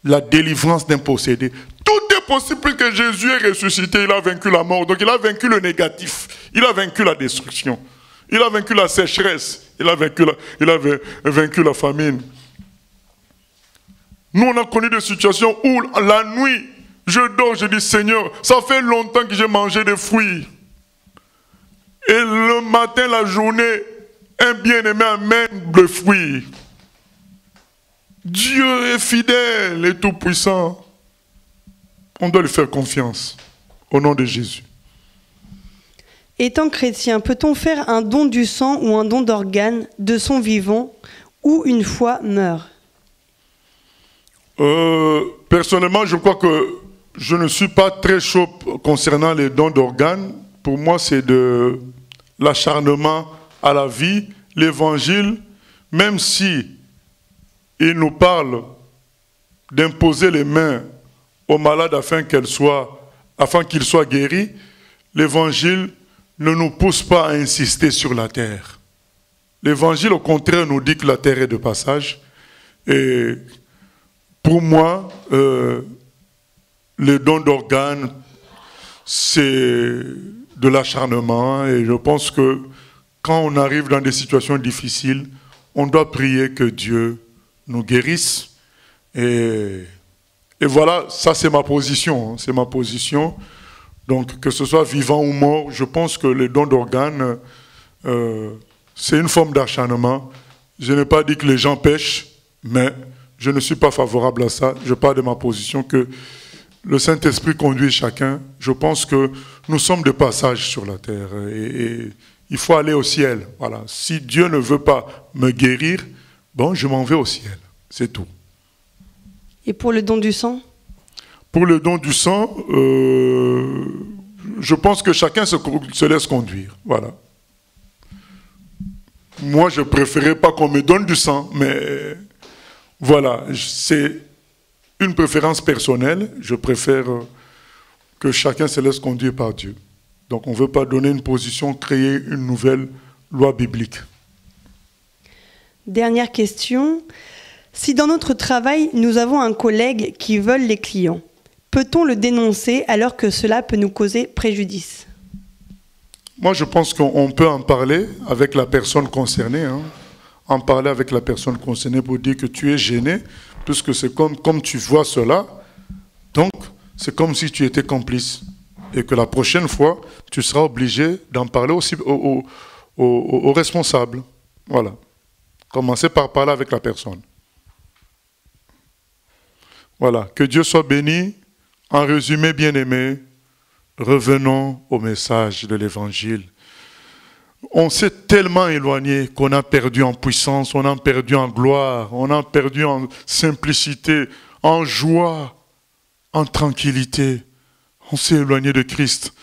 la délivrance d'un possédé. Tout est possible puisque Jésus est ressuscité, il a vaincu la mort. Donc il a vaincu le négatif, il a vaincu la destruction, il a vaincu la sécheresse, il a vaincu la famine. Nous on a connu des situations où la nuit, je dors, je dis Seigneur, ça fait longtemps que j'ai mangé des fruits. Et le matin, la journée, un bien-aimé amène le fruit. Dieu est fidèle et tout-puissant. On doit lui faire confiance. Au nom de Jésus. Étant chrétien, peut-on faire un don du sang ou un don d'organes de son vivant ou une foi meurt? Personnellement, je crois que je ne suis pas très chaud concernant les dons d'organes. Pour moi, c'est de l'acharnement à la vie. L'évangile, même si il nous parle d'imposer les mains aux malades afin qu'ils soient guéris, l'évangile ne nous pousse pas à insister sur la terre. L'évangile, au contraire, nous dit que la terre est de passage. Et pour moi, les dons d'organes, c'est de l'acharnement, et je pense que quand on arrive dans des situations difficiles, on doit prier que Dieu nous guérisse. Et voilà, ça c'est ma position. C'est ma position. Donc que ce soit vivant ou mort, je pense que les dons d'organes, c'est une forme d'acharnement. Je n'ai pas dit que les gens pêchent, mais je ne suis pas favorable à ça. Je parle de ma position que le Saint-Esprit conduit chacun. Je pense que nous sommes de passage sur la terre et il faut aller au ciel. Voilà. Si Dieu ne veut pas me guérir, bon, je m'en vais au ciel. C'est tout. Et pour le don du sang? Pour le don du sang, je pense que chacun se laisse conduire. Voilà. Moi, je ne préférais pas qu'on me donne du sang, mais voilà, c'est une préférence personnelle. Je préfère que chacun se laisse conduire par Dieu. Donc on ne veut pas donner une position, créer une nouvelle loi biblique. Dernière question. Si dans notre travail, nous avons un collègue qui vole les clients, peut-on le dénoncer alors que cela peut nous causer préjudice? Moi, je pense qu'on peut en parler avec la personne concernée. En parler avec la personne concernée pour dire que tu es gêné, puisque c'est comme tu vois cela, donc c'est comme si tu étais complice. Et que la prochaine fois, tu seras obligé d'en parler aussi aux responsables. Voilà. Commencez par parler avec la personne. Voilà. Que Dieu soit béni. En résumé, bien-aimés, revenons au message de l'Évangile. On s'est tellement éloigné qu'on a perdu en puissance, on a perdu en gloire, on a perdu en simplicité, en joie, en tranquillité. On s'est éloigné de Christ.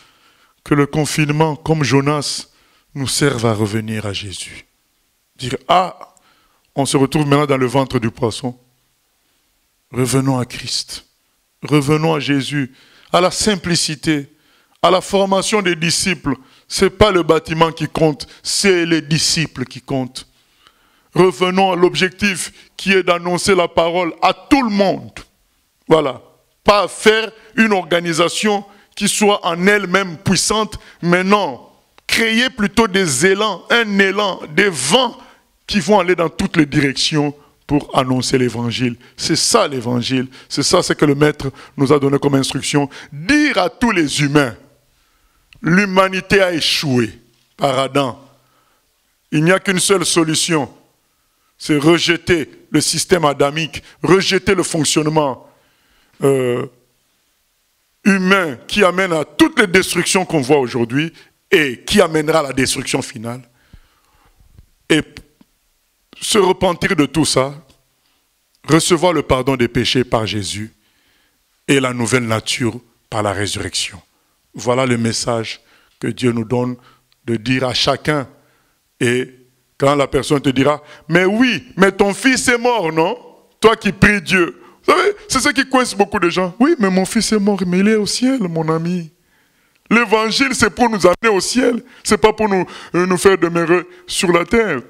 Que le confinement, comme Jonas, nous servent à revenir à Jésus. Dire, ah, on se retrouve maintenant dans le ventre du poisson. Revenons à Christ. Revenons à Jésus, à la simplicité, à la formation des disciples. Ce n'est pas le bâtiment qui compte, c'est les disciples qui comptent. Revenons à l'objectif qui est d'annoncer la parole à tout le monde. Voilà. Pas faire une organisation qui soit en elle-même puissante, mais non. Créer plutôt des élans, un élan, des vents qui vont aller dans toutes les directions pour annoncer l'évangile. C'est ça l'évangile. C'est ça ce que le maître nous a donné comme instruction. Dire à tous les humains, l'humanité a échoué par Adam. Il n'y a qu'une seule solution. C'est rejeter le système adamique, rejeter le fonctionnement humain qui amène à toutes les destructions qu'on voit aujourd'hui et qui amènera à la destruction finale. Et se repentir de tout ça, recevoir le pardon des péchés par Jésus et la nouvelle nature par la résurrection. Voilà le message que Dieu nous donne de dire à chacun. Et quand la personne te dira, mais oui, mais ton fils est mort, non? Toi qui pries Dieu. Vous savez, c'est ce qui coince beaucoup de gens. Oui, mais mon fils est mort, mais il est au ciel, mon ami. L'évangile, c'est pour nous amener au ciel. Ce n'est pas pour nous faire demeurer sur la terre.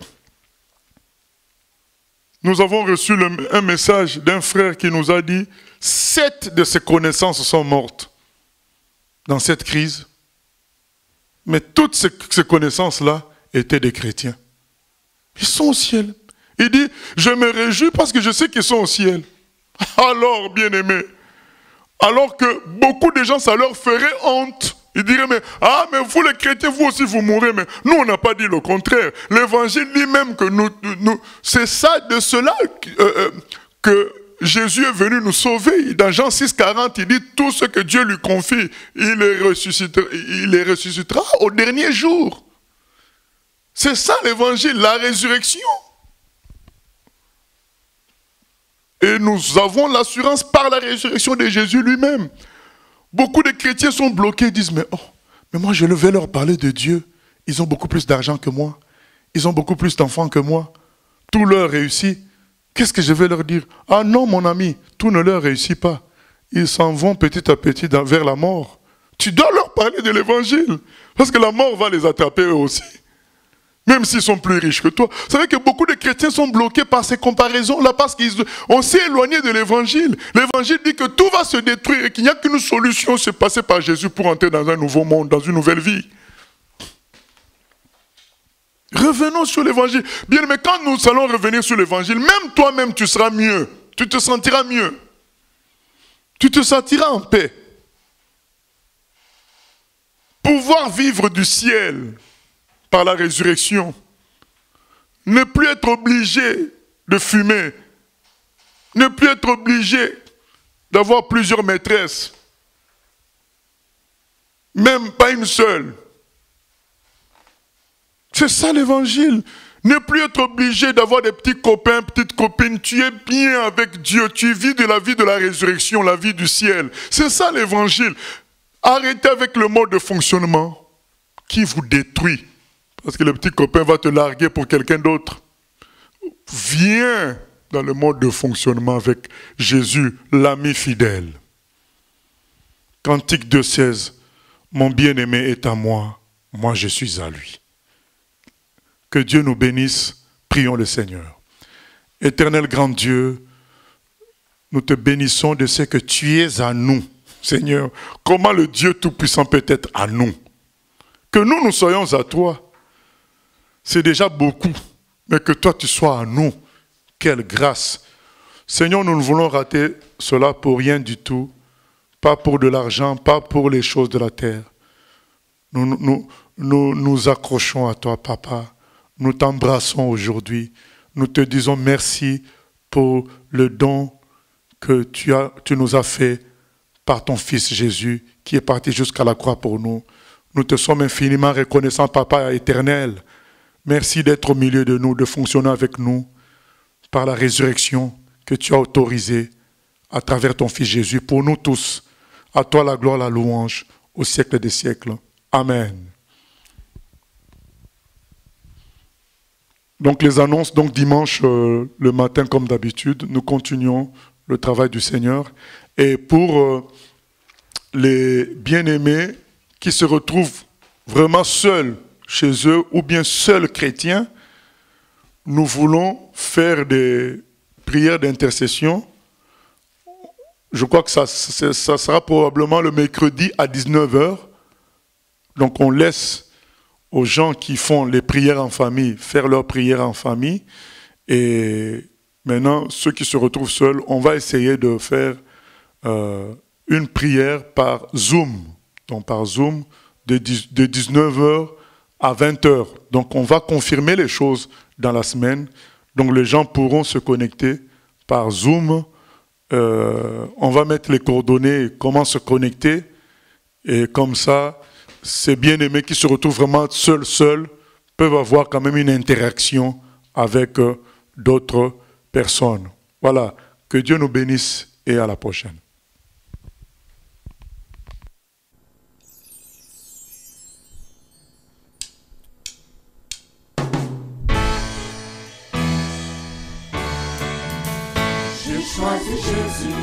Nous avons reçu un message d'un frère qui nous a dit, 7 de ses connaissances sont mortes dans cette crise. Mais toutes ces connaissances-là étaient des chrétiens. Ils sont au ciel. Il dit, je me réjouis parce que je sais qu'ils sont au ciel. Alors, bien-aimés, alors que beaucoup de gens, ça leur ferait honte. Ils diraient, mais vous les chrétiens, vous aussi vous mourrez. Mais nous, on n'a pas dit le contraire. L'évangile dit même que c'est ça, de cela que Jésus est venu nous sauver. Dans Jean 6,40, il dit, tout ce que Dieu lui confie, il les ressuscitera au dernier jour. C'est ça l'évangile, la résurrection. Et nous avons l'assurance par la résurrection de Jésus lui-même. Beaucoup de chrétiens sont bloqués et disent, mais moi je vais leur parler de Dieu. Ils ont beaucoup plus d'argent que moi. Ils ont beaucoup plus d'enfants que moi. Tout leur réussit. Qu'est-ce que je vais leur dire? Ah non mon ami, tout ne leur réussit pas. Ils s'en vont petit à petit vers la mort. Tu dois leur parler de l'évangile. Parce que la mort va les attraper eux aussi. Même s'ils sont plus riches que toi. Vous savez que beaucoup de chrétiens sont bloqués par ces comparaisons-là parce qu'on s'est éloigné de l'évangile. L'évangile dit que tout va se détruire et qu'il n'y a qu'une solution, c'est passer par Jésus pour entrer dans un nouveau monde, dans une nouvelle vie. Revenons sur l'évangile. Bien, mais quand nous allons revenir sur l'évangile, même toi-même tu seras mieux. Tu te sentiras mieux. Tu te sentiras en paix. Pouvoir vivre du ciel par la résurrection. Ne plus être obligé de fumer. Ne plus être obligé d'avoir plusieurs maîtresses. Même pas une seule. C'est ça l'évangile. Ne plus être obligé d'avoir des petits copains, petites copines. Tu es bien avec Dieu. Tu vis de la vie de la résurrection, la vie du ciel. C'est ça l'évangile. Arrêtez avec le mode de fonctionnement qui vous détruit. Parce que le petit copain va te larguer pour quelqu'un d'autre. Viens dans le mode de fonctionnement avec Jésus, l'ami fidèle. Cantique 2,16. Mon bien-aimé est à moi, moi je suis à lui. Que Dieu nous bénisse, prions le Seigneur. Éternel grand Dieu, nous te bénissons de ce que tu es à nous. Seigneur, comment le Dieu Tout-Puissant peut être à nous? Que nous soyons à toi. C'est déjà beaucoup, mais que toi tu sois à nous. Quelle grâce. Seigneur, nous ne voulons rater cela pour rien du tout. Pas pour de l'argent, pas pour les choses de la terre. Nous accrochons à toi, Papa. Nous t'embrassons aujourd'hui. Nous te disons merci pour le don que tu nous as fait par ton Fils Jésus, qui est parti jusqu'à la croix pour nous. Nous te sommes infiniment reconnaissants, Papa éternel. Merci d'être au milieu de nous, de fonctionner avec nous par la résurrection que tu as autorisée à travers ton Fils Jésus pour nous tous. À toi la gloire, la louange, au siècle des siècles. Amen. Donc les annonces, donc dimanche, le matin comme d'habitude, nous continuons le travail du Seigneur. Et pour les bien-aimés qui se retrouvent vraiment seuls chez eux ou bien seuls chrétiens, nous voulons faire des prières d'intercession. Je crois que ça sera probablement le mercredi à 19 h. Donc on laisse aux gens qui font les prières en famille faire leurs prières en famille. Et maintenant, ceux qui se retrouvent seuls, on va essayer de faire une prière par Zoom. Donc par Zoom de 19 h à 20 h. Donc on va confirmer les choses dans la semaine. Donc les gens pourront se connecter par Zoom. On va mettre les coordonnées, comment se connecter. Et comme ça, ces bien-aimés qui se retrouvent vraiment seuls peuvent avoir quand même une interaction avec d'autres personnes. Voilà, que Dieu nous bénisse et à la prochaine. J'ai choisi Jésus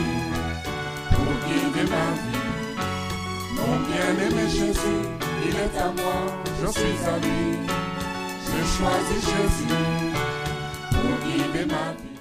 pour guider ma vie. Mon bien-aimé Jésus, il est à moi, je suis à lui. J'ai choisi Jésus pour guider ma vie.